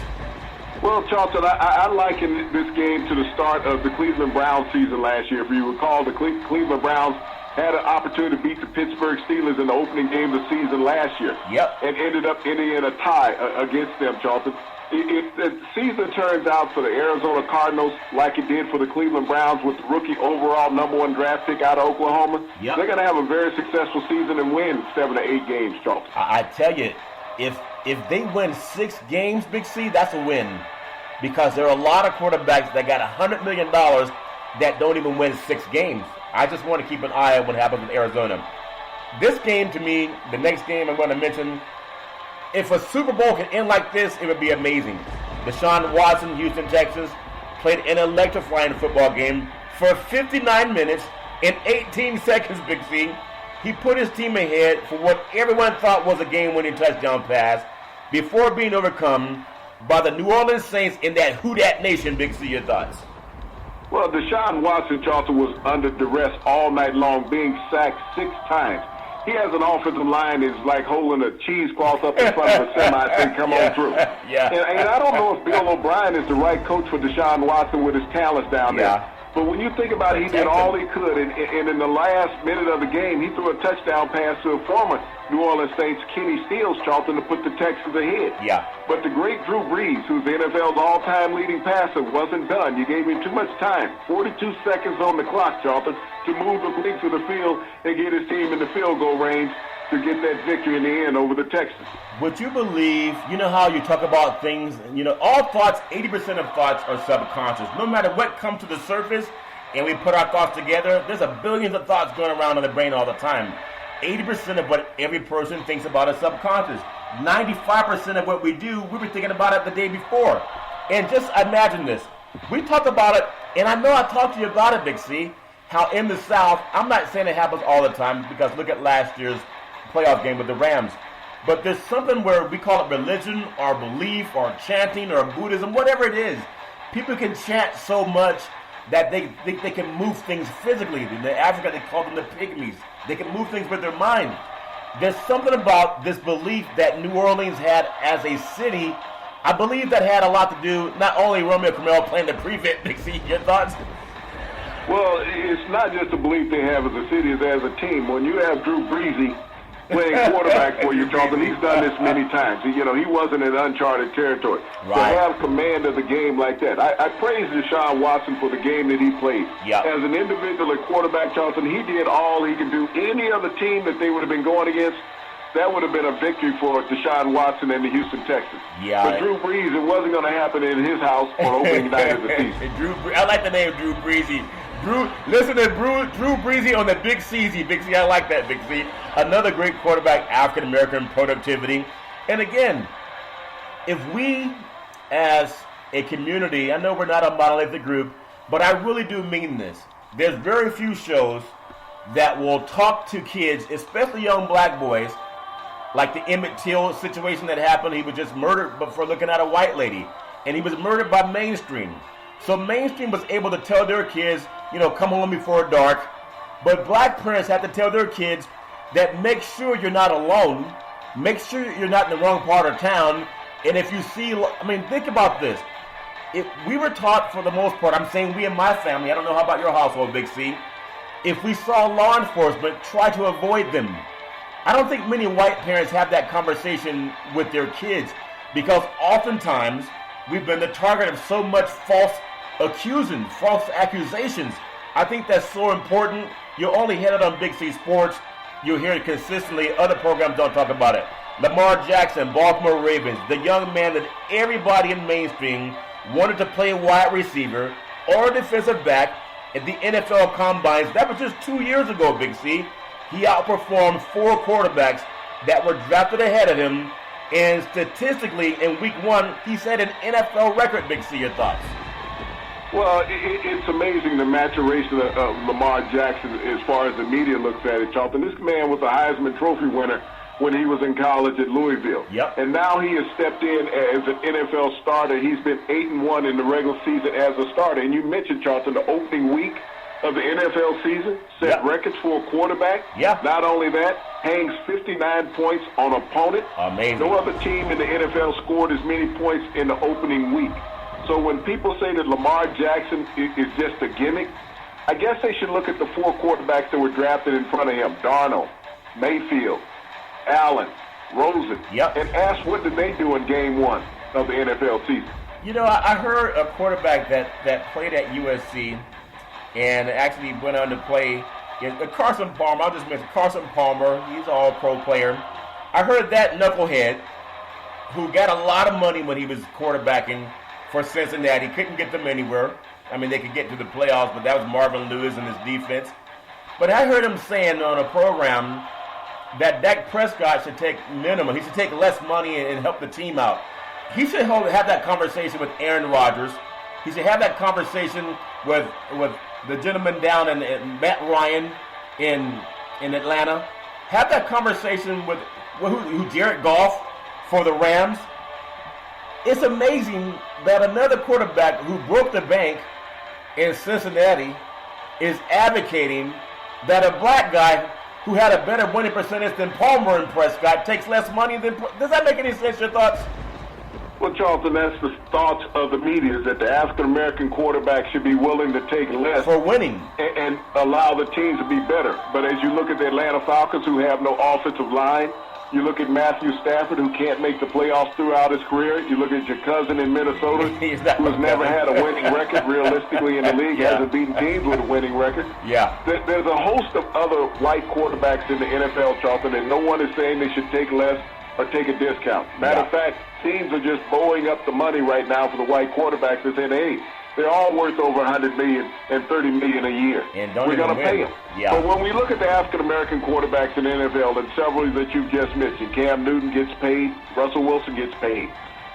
Well, Charlton, I liken this game to the start of the Cleveland Browns season last year. If you recall, the Cleveland Browns had an opportunity to beat the Pittsburgh Steelers in the opening game of the season last year. Yep. And ended up ending in a tie against them, Charlton. If the season turns out for the Arizona Cardinals like it did for the Cleveland Browns with the rookie overall #1 draft pick out of Oklahoma, they're going to have a very successful season and win 7 to 8 games, Charlton. I tell you, if they win 6 games, Big C, that's a win. Because there are a lot of quarterbacks that got $100 million that don't even win 6 games. I just want to keep an eye on what happens in Arizona. This game, to me, the next game I'm going to mention, if a Super Bowl can end like this, it would be amazing. Deshaun Watson, Houston, Texas, played an electrifying football game for 59 minutes and 18 seconds, Big C. He put his team ahead for what everyone thought was a game-winning touchdown pass before being overcome by the New Orleans Saints in that Who Dat Nation. Big C, your thoughts? Well, Deshaun Watson, Charlton, was under duress all night long, being sacked 6 times. He has an offensive line that's like holding a cheesecloth up in front of a semi saying, come on through. Yeah. And I don't know if Bill O'Brien is the right coach for Deshaun Watson with his talents down there. But when you think about it, he did all he could, and in the last minute of the game, he threw a touchdown pass to a former New Orleans Saints, Kenny Stills, Charlton, to put the Texans ahead. Yeah. But the great Drew Brees, who's the NFL's all-time leading passer, wasn't done. You gave him too much time, 42 seconds on the clock, Charlton, to move the length of the field and get his team in the field goal range to get that victory in the end over the Texans. Would you believe, you know how you talk about things, all thoughts, 80% of thoughts are subconscious. No matter what comes to the surface and we put our thoughts together, there's a billions of thoughts going around in the brain all the time. 80% of what every person thinks about is subconscious. 95% of what we do, we were thinking about it the day before. And just imagine this. We talk about it, and I know I talked to you about it, Big C, how in the South, I'm not saying it happens all the time because look at last year's playoff game with the Rams. But there's something where we call it religion or belief or chanting or Buddhism, whatever it is. People can chant so much that they think they can move things physically. In Africa, they call them the pygmies. They can move things with their mind. There's something about this belief that New Orleans had as a city. I believe that had a lot to do, not only Romeo Crennel playing the prevent, Big C, your thoughts? Well, it's not just a belief they have as a city, it's as a team. When you have Drew Brees playing quarterback for you, Charlton, he's done this many times. He wasn't in uncharted territory. Right. To have command of the game like that. I praise Deshaun Watson for the game that he played. Yep. As an individual at quarterback, Charlton, he did all he could do. Any other team that they would have been going against, that would have been a victory for Deshaun Watson and the Houston Texans. Yeah. But Drew Brees, it wasn't going to happen in his house for opening night of the season. I like the name Drew Breezy. Listen to Drew Breezy on the Big CZ. Big C, I like that, Big C. Another great quarterback, African-American productivity. And again, if we as a community, I know we're not a monolithic group, but I really do mean this. There's very few shows that will talk to kids, especially young black boys, like the Emmett Till situation that happened. He was just murdered for looking at a white lady, and he was murdered by Mainstream. So Mainstream was able to tell their kids, come home before dark, but black parents have to tell their kids that make sure you're not alone, make sure you're not in the wrong part of town, and if you see, think about this. If we were taught, for the most part, I'm saying we in my family, I don't know how about your household, Big C, if we saw law enforcement, try to avoid them. I don't think many white parents have that conversation with their kids because oftentimes we've been the target of so much false accusations. I think that's so important. You'll only hear it on Big C Sports. You'll hear it consistently. Other programs don't talk about it. Lamar Jackson, Baltimore Ravens, the young man that everybody in mainstream wanted to play wide receiver or defensive back at the NFL Combines. That was just 2 years ago, Big C. He outperformed 4 quarterbacks that were drafted ahead of him. And statistically, in week 1, he set an NFL record, Big C. Your thoughts? Well, it's amazing the maturation of Lamar Jackson as far as the media looks at it, Charlton. This man was a Heisman Trophy winner when he was in college at Louisville. Yep. And now he has stepped in as an NFL starter. He's been 8-1 in the regular season as a starter. And you mentioned, Charlton, the opening week of the NFL season, set records for a quarterback. Yeah. Not only that, hangs 59 points on opponent. Amazing. No other team in the NFL scored as many points in the opening week. So when people say that Lamar Jackson is just a gimmick, I guess they should look at the 4 quarterbacks that were drafted in front of him: Darnold, Mayfield, Allen, Rosen, and ask what did they do in game 1 of the NFL season. I heard a quarterback that played at USC and actually went on to play Carson Palmer. I'll just mention Carson Palmer. He's an all-pro player. I heard that knucklehead who got a lot of money when he was quarterbacking for Cincinnati, couldn't get them anywhere. They could get to the playoffs, but that was Marvin Lewis and his defense. But I heard him saying on a program that Dak Prescott should take minimum. He should take less money and help the team out. He should have that conversation with Aaron Rodgers. He should have that conversation with the gentleman down in Matt Ryan in Atlanta. Have that conversation with Jared Goff for the Rams. It's amazing that another quarterback who broke the bank in Cincinnati is advocating that a black guy who had a better winning percentage than Palmer and Prescott takes less money than. Does that make any sense? Your thoughts? Well, Charlton, that's the thoughts of the media, is that the African-American quarterback should be willing to take less for winning and allow the teams to be better. But as you look at the Atlanta Falcons, who have no offensive line, you look at Matthew Stafford, who can't make the playoffs throughout his career. You look at your cousin in Minnesota, who has never had a winning record realistically in the league, hasn't beaten teams with a winning record. Yeah. There's a host of other white quarterbacks in the NFL, Charlton, and no one is saying they should take less or take a discount. Matter of fact, teams are just blowing up the money right now for the white quarterbacks and saying, hey, they're all worth over $100 million and $30 million a year. And we're going to pay them. Yeah. But when we look at the African-American quarterbacks in the NFL, and several that you've just mentioned, Cam Newton gets paid, Russell Wilson gets paid.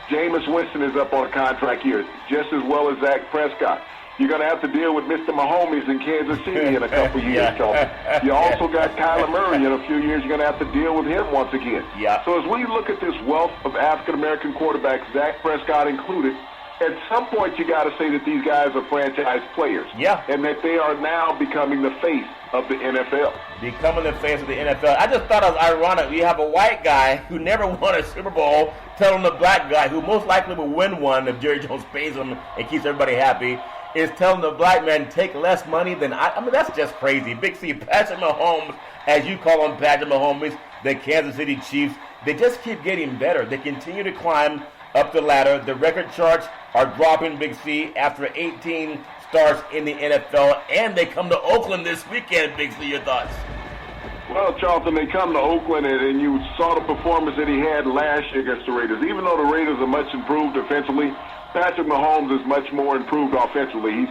Jameis Winston is up on a contract here, just as well as Dak Prescott. You're going to have to deal with Mr. Mahomes in Kansas City in a couple years, Charlton. You also got Kyler Murray in a few years. You're going to have to deal with him once again. Yeah. So as we look at this wealth of African-American quarterbacks, Dak Prescott included, at some point you got to say that these guys are franchise players. Yeah. And that they are now becoming the face of the NFL. Becoming the face of the NFL. I just thought it was ironic. You have a white guy who never won a Super Bowl telling the black guy, who most likely will win one if Jerry Jones pays him and keeps everybody happy, is telling the black man take less money than I mean, that's just crazy. Big C, Patrick Mahomes, as you call him, Patrick Mahomes, the Kansas City Chiefs, they just keep getting better. They continue to climb up the ladder. The record charts are dropping, Big C, after 18 starts in the NFL, and they come to Oakland this weekend. Big C, your thoughts? Well, Charlton, they come to Oakland, and you saw the performance that he had last year against the Raiders. Even though the Raiders are much improved defensively, Patrick Mahomes is much more improved offensively.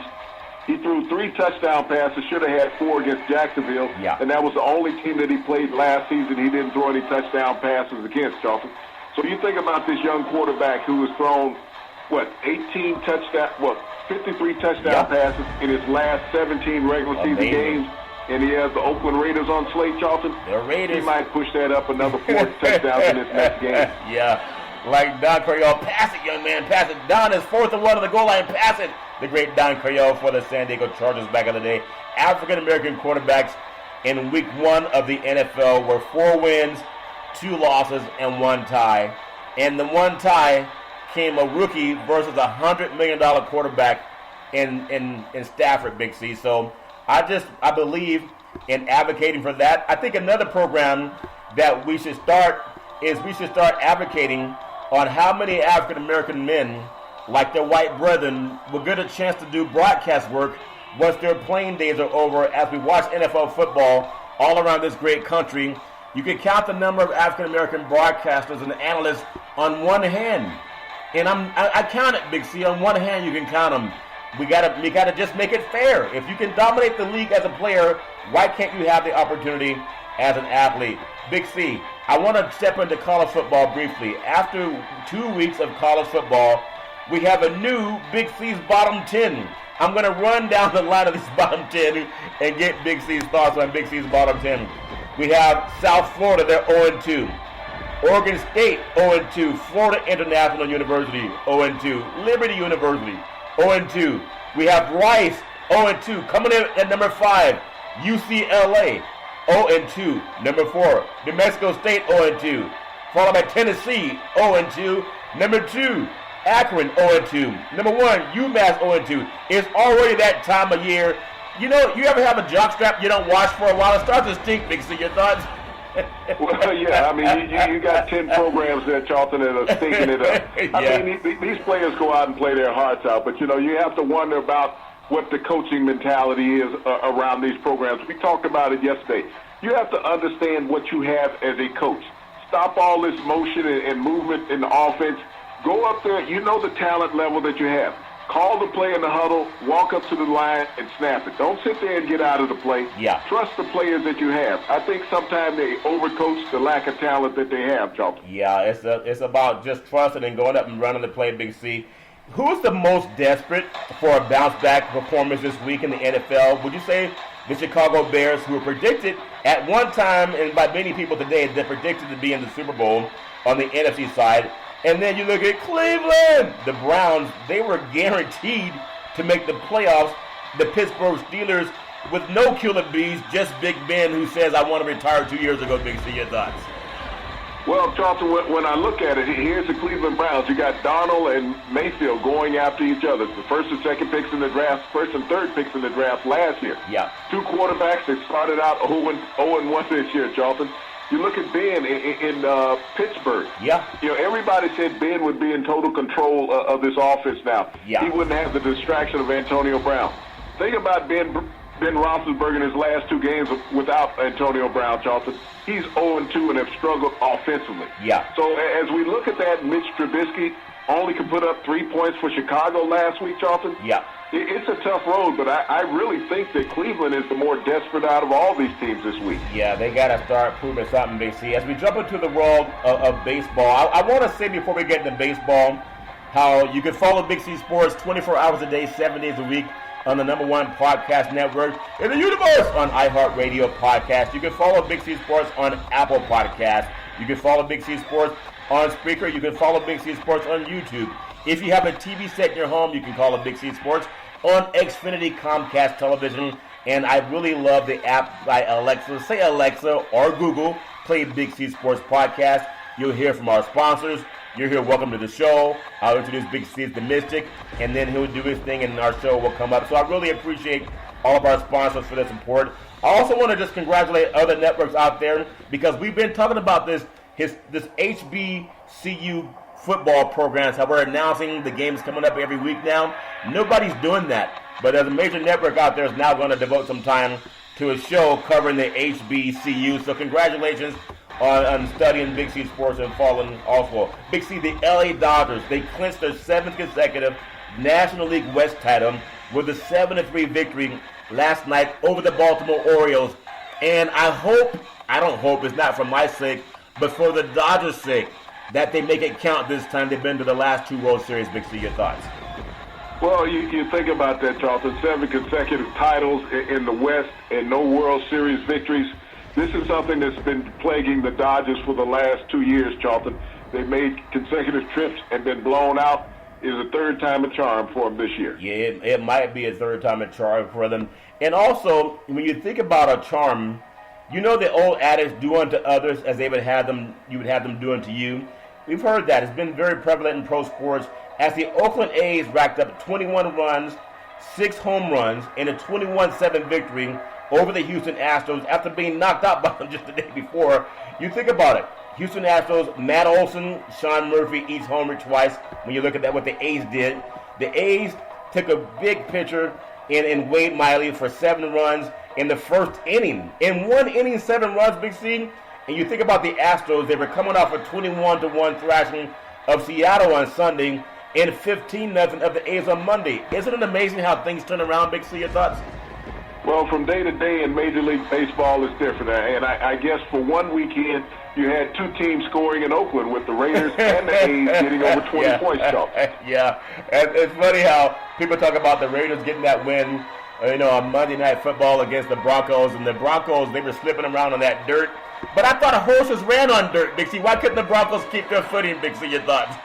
He threw 3 touchdown passes, should have had 4 against Jacksonville, and that was the only team that he played last season he didn't throw any touchdown passes against, Charlton. So you think about this young quarterback who has thrown, 53 touchdown passes in his last 17 regular season games, and he has the Oakland Raiders on slate, Charlton. The Raiders. He might push that up another 4 touchdowns in this next game. Yeah, like Don Coryell, pass it, young man, pass it. Don is 4th and 1 on the goal line, pass it. The great Don Coryell for the San Diego Chargers back in the day. African-American quarterbacks in week 1 of the NFL were 4 wins, 2 losses, and 1 tie. And the 1 tie came a rookie versus a $100 million quarterback in Stafford, Big C. So I believe in advocating for that. I think another program that we should start advocating on how many African-American men, like their white brethren, will get a chance to do broadcast work once their playing days are over. As we watch NFL football all around this great country, you can count the number of African-American broadcasters and analysts on one hand. And I count it, Big C. On one hand, you can count them. We gotta just make it fair. If you can dominate the league as a player, why can't you have the opportunity as an athlete? Big C, I want to step into college football briefly. After 2 weeks of college football, we have a new Big C's bottom 10. I'm going to run down the line of this bottom 10 and get Big C's thoughts on Big C's bottom 10. We have South Florida, they're 0-2. Oregon State, 0-2. Florida International University, 0-2. Liberty University, 0-2. We have Rice, 0-2. Coming in at number 5, UCLA, 0-2. Number 4, New Mexico State, 0-2. Followed by Tennessee, 0-2. Number 2, Akron, 0-2. Number 1, UMass, 0-2. It's already that time of year. You know, you ever have a jockstrap you don't wash for a while? It starts to stink, Big C. Your thoughts? Well, yeah, I mean, you got 10 programs there, Charlton, that are stinking it up. I mean, these players go out and play their hearts out, but, you know, you have to wonder about what the coaching mentality is around these programs. We talked about it yesterday. You have to understand what you have as a coach. Stop all this motion and movement in the offense. Go up there. You know the talent level that you have. Call the play in the huddle, walk up to the line, and snap it. Don't sit there and get out of the play. Yeah. Trust the players that you have. I think sometimes they overcoach the lack of talent that they have, Charlton. Yeah, it's about just trusting and going up and running the play, Big C. Who's the most desperate for a bounce-back performance this week in the NFL? Would you say the Chicago Bears, who were predicted at one time, and by many people today, they're predicted to be in the Super Bowl on the NFC side? And then you look at Cleveland. The Browns, they were guaranteed to make the playoffs. The Pittsburgh Steelers, with no killer bees, just Big Ben, who says, I want to retire 2 years ago. Big C, your thoughts? Well, Charlton, when I look at it, here's the Cleveland Browns. You got Darnold and Mayfield going after each other. The first and second picks in the draft, first and third picks in the draft last year. Yeah. 2 quarterbacks that started out 0-1 this year, Charlton. You look at Ben in Pittsburgh. Yeah. You know, everybody said Ben would be in total control of this offense now. Yeah. He wouldn't have the distraction of Antonio Brown. Think about Ben Roethlisberger in his last 2 games without Antonio Brown, Charlton. He's 0-2 and have struggled offensively. Yeah. So as we look at that, Mitch Trubisky only could put up 3 points for Chicago last week, Charlton. Yeah. It's a tough road, but I really think that Cleveland is the more desperate out of all these teams this week. Yeah, they got to start proving something, Big C. As we jump into the world of baseball, I want to say before we get into baseball how you can follow Big C Sports 24 hours a day, 7 days a week on the #1 podcast network in the universe on iHeartRadio Podcast. You can follow Big C Sports on Apple Podcasts. You can follow Big C Sports on Spreaker. You can follow Big C Sports on YouTube. If you have a TV set in your home, you can call it Big C Sports on Xfinity Comcast Television. And I really love the app by Alexa. Say Alexa or Google, play Big C Sports Podcast. You'll hear from our sponsors. You'll hear welcome to the show. I'll introduce Big C as the Mystic, and then he'll do his thing and our show will come up. So I really appreciate all of our sponsors for their support. I also want to just congratulate other networks out there because we've been talking about this HBCU football programs, how we're announcing the games coming up every week now. Nobody's doing that. But as a major network out there is now going to devote some time to a show covering the HBCU. So congratulations on studying Big C sports and following also. Big C, the LA Dodgers, they clinched their 7th consecutive National League West title with a 7-3 victory last night over the Baltimore Orioles. And I don't hope it's not for my sake, but for the Dodgers' sake, that they make it count this time. They've been to the last 2 World Series. Big C, your thoughts? Well, you think about that, Charlton. 7 consecutive titles in the West and no World Series victories. This is something that's been plaguing the Dodgers for the last 2 years, Charlton. They've made consecutive trips and been blown out. Is a third time a charm for them this year. Yeah, it might be a third time a charm for them. And also, when you think about a charm, you know the old adage, do unto others as you would have them do unto you. We've heard that. It's been very prevalent in pro sports as the Oakland A's racked up 21 runs, 6 home runs, and a 21-7 victory over the Houston Astros after being knocked out by them just the day before. You think about it. Houston Astros, Matt Olson, Sean Murphy each homered twice. When you look at that, what the A's did. The A's took a big pitcher in Wade Miley for 7 runs in the first inning. In 1 inning, 7 runs, Big C. And you think about the Astros, they were coming off a 21-1 thrashing of Seattle on Sunday and 15-0 of the A's on Monday. Isn't it amazing how things turn around, Big C? Your thoughts? Well, from day to day in Major League Baseball is different. And I guess for one weekend, you had 2 teams scoring in Oakland with the Raiders and the A's getting over 20 points, Charlton. Yeah, it's funny how people talk about the Raiders getting that win, on Monday Night Football against the Broncos. And the Broncos, they were slipping around on that dirt. But I thought horses ran on dirt, Big C. Why couldn't the Broncos keep their footing, Big C? Your thoughts?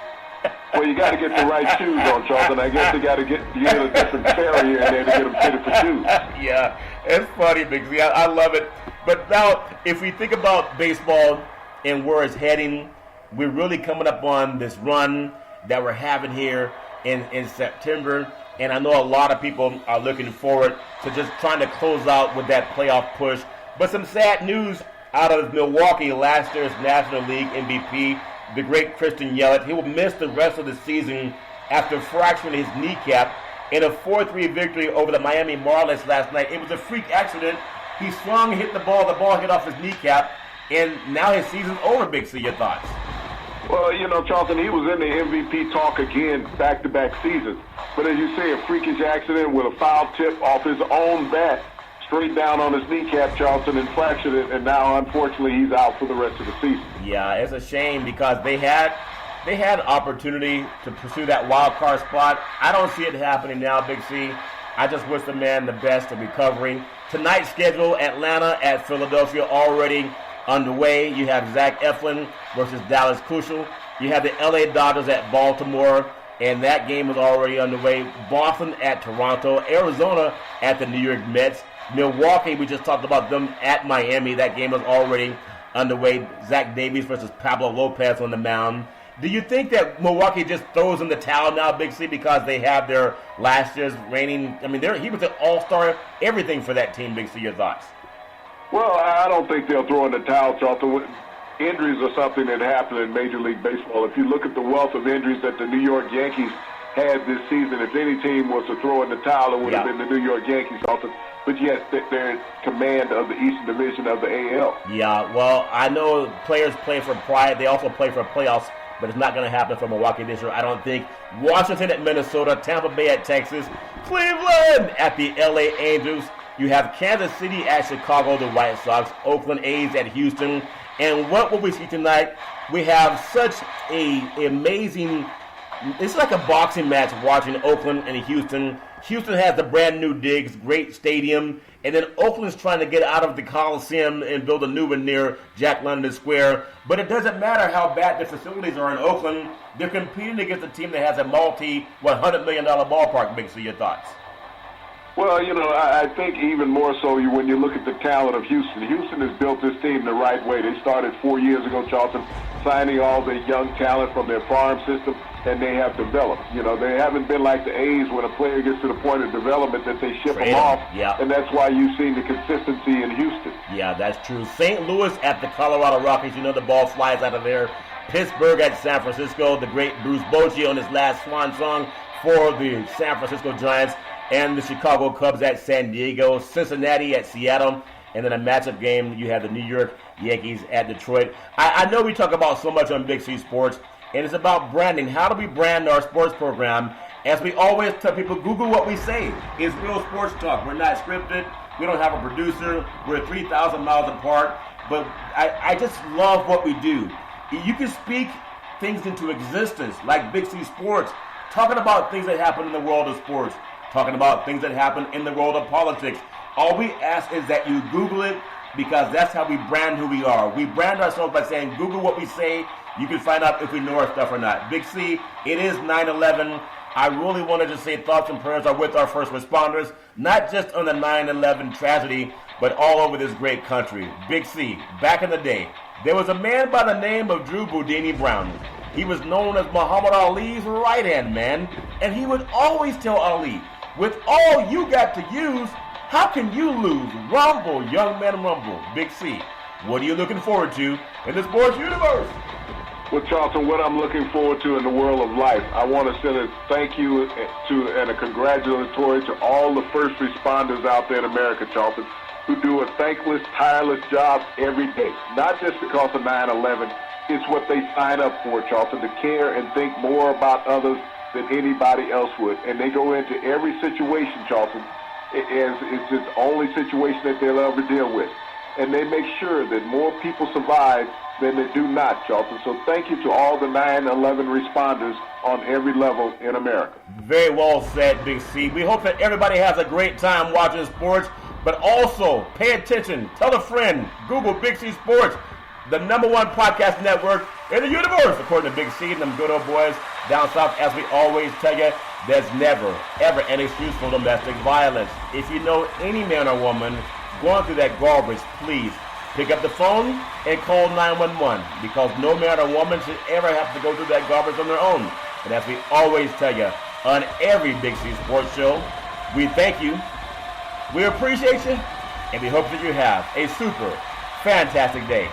Well, you got to get the right shoes on, Charlton. I guess you got to get a different carrier in there to get them fitted for shoes. Yeah, it's funny, Big C. I love it. But now, if we think about baseball and where it's heading, we're really coming up on this run that we're having here in September. And I know a lot of people are looking forward to just trying to close out with that playoff push. But some sad news out of Milwaukee, last year's National League MVP, the great Christian Yelich. He will miss the rest of the season after fracturing his kneecap in a 4-3 victory over the Miami Marlins last night. It was a freak accident. He swung, hit the ball hit off his kneecap, and now his season's over, Big C. Your thoughts? Well, Charlton, he was in the MVP talk again back-to-back seasons. But as you say, a freakish accident with a foul tip off his own bat, straight down on his kneecap, Charlton, and fractured it, and now, unfortunately, he's out for the rest of the season. Yeah, it's a shame because they had opportunity to pursue that wild card spot. I don't see it happening now, Big C. I just wish the man the best of recovery. Tonight's schedule, Atlanta at Philadelphia already underway. You have Zach Eflin versus Dallas Keuchel. You have the LA Dodgers at Baltimore, and that game is already underway. Boston at Toronto. Arizona at the New York Mets. Milwaukee, we just talked about them at Miami. That game is already underway. Zach Davies versus Pablo Lopez on the mound. Do you think that Milwaukee just throws in the towel now, Big C, because they have their last year's reigning? I mean, he was an all-star, everything for that team, Big C. Your thoughts? Well, I don't think they'll throw in the towel, Charlton. Injuries are something that happen in Major League Baseball. If you look at the wealth of injuries that the New York Yankees had this season, if any team was to throw in the towel, it would have been the New York Yankees, Charlton. But yet, they're in command of the Eastern Division of the AL. Yeah, well, I know players play for pride. They also play for playoffs, but it's not going to happen for Milwaukee this year, I don't think. Washington at Minnesota, Tampa Bay at Texas, Cleveland at the LA Angels. You have Kansas City at Chicago, the White Sox, Oakland A's at Houston. And what will we see tonight? We have such a amazing, it's like a boxing match watching Oakland and Houston. Houston has the brand new digs, great stadium, and then Oakland's trying to get out of the Coliseum and build a new one near Jack London Square. But it doesn't matter how bad the facilities are in Oakland. They're competing against a team that has a multi-$100 million ballpark. Big C, your thoughts? Well, I think even more so when you look at the talent of Houston. Houston has built this team the right way. They started 4 years ago, Charlton, signing all the young talent from their farm system, and they have developed. They haven't been like the A's when a player gets to the point of development that they ship them off, and that's why you've seen the consistency in Houston. Yeah, that's true. St. Louis at the Colorado Rockies, the ball flies out of there. Pittsburgh at San Francisco, the great Bruce Bochy on his last swan song. for the San Francisco Giants and the Chicago Cubs at San Diego, Cincinnati at Seattle, and then a matchup game, you have the New York Yankees at Detroit. I know we talk about so much on Big C Sports, and it's about branding. How do we brand our sports program? As we always tell people, Google what we say. It's real sports talk. We're not scripted. We don't have a producer. We're 3,000 miles apart. But I just love what we do. You can speak things into existence, like Big C Sports, talking about things that happen in the world of sports, talking about things that happen in the world of politics. All we ask is that you Google it, because that's how we brand who we are. We brand ourselves by saying, Google what we say. You can find out if we know our stuff or not. Big C, it is 9/11. I really wanted to say thoughts and prayers are with our first responders, not just on the 9/11 tragedy, but all over this great country. Big C, back in the day, there was a man by the name of Drew Boudini Brown. He was known as Muhammad Ali's right-hand man, and he would always tell Ali, with all you got to use, how can you lose? Rumble, young man, rumble. Big C, what are you looking forward to in the sports universe? Well, Charlton, what I'm looking forward to in the world of life, I want to send a thank you to and a congratulatory to all the first responders out there in America, Charlton, who do a thankless, tireless job every day. Not just because of 9/11, it's what they sign up for, Charlton, to care and think more about others than anybody else would. And they go into every situation, Charlton, as it's the only situation that they'll ever deal with. And they make sure that more people survive than they do not, Charlton. So thank you to all the 9/11 responders on every level in America. Very well said, Big C. We hope that everybody has a great time watching sports, but also pay attention. Tell a friend. Google Big C Sports, the #1 podcast network in the universe, according to Big C and them good old boys down south. As we always tell you, there's never, ever an excuse for domestic violence. If you know any man or woman going through that garbage, please pick up the phone and call 911, because no man or woman should ever have to go through that garbage on their own. And as we always tell you on every Big C Sports show, we thank you, we appreciate you, and we hope that you have a super fantastic day.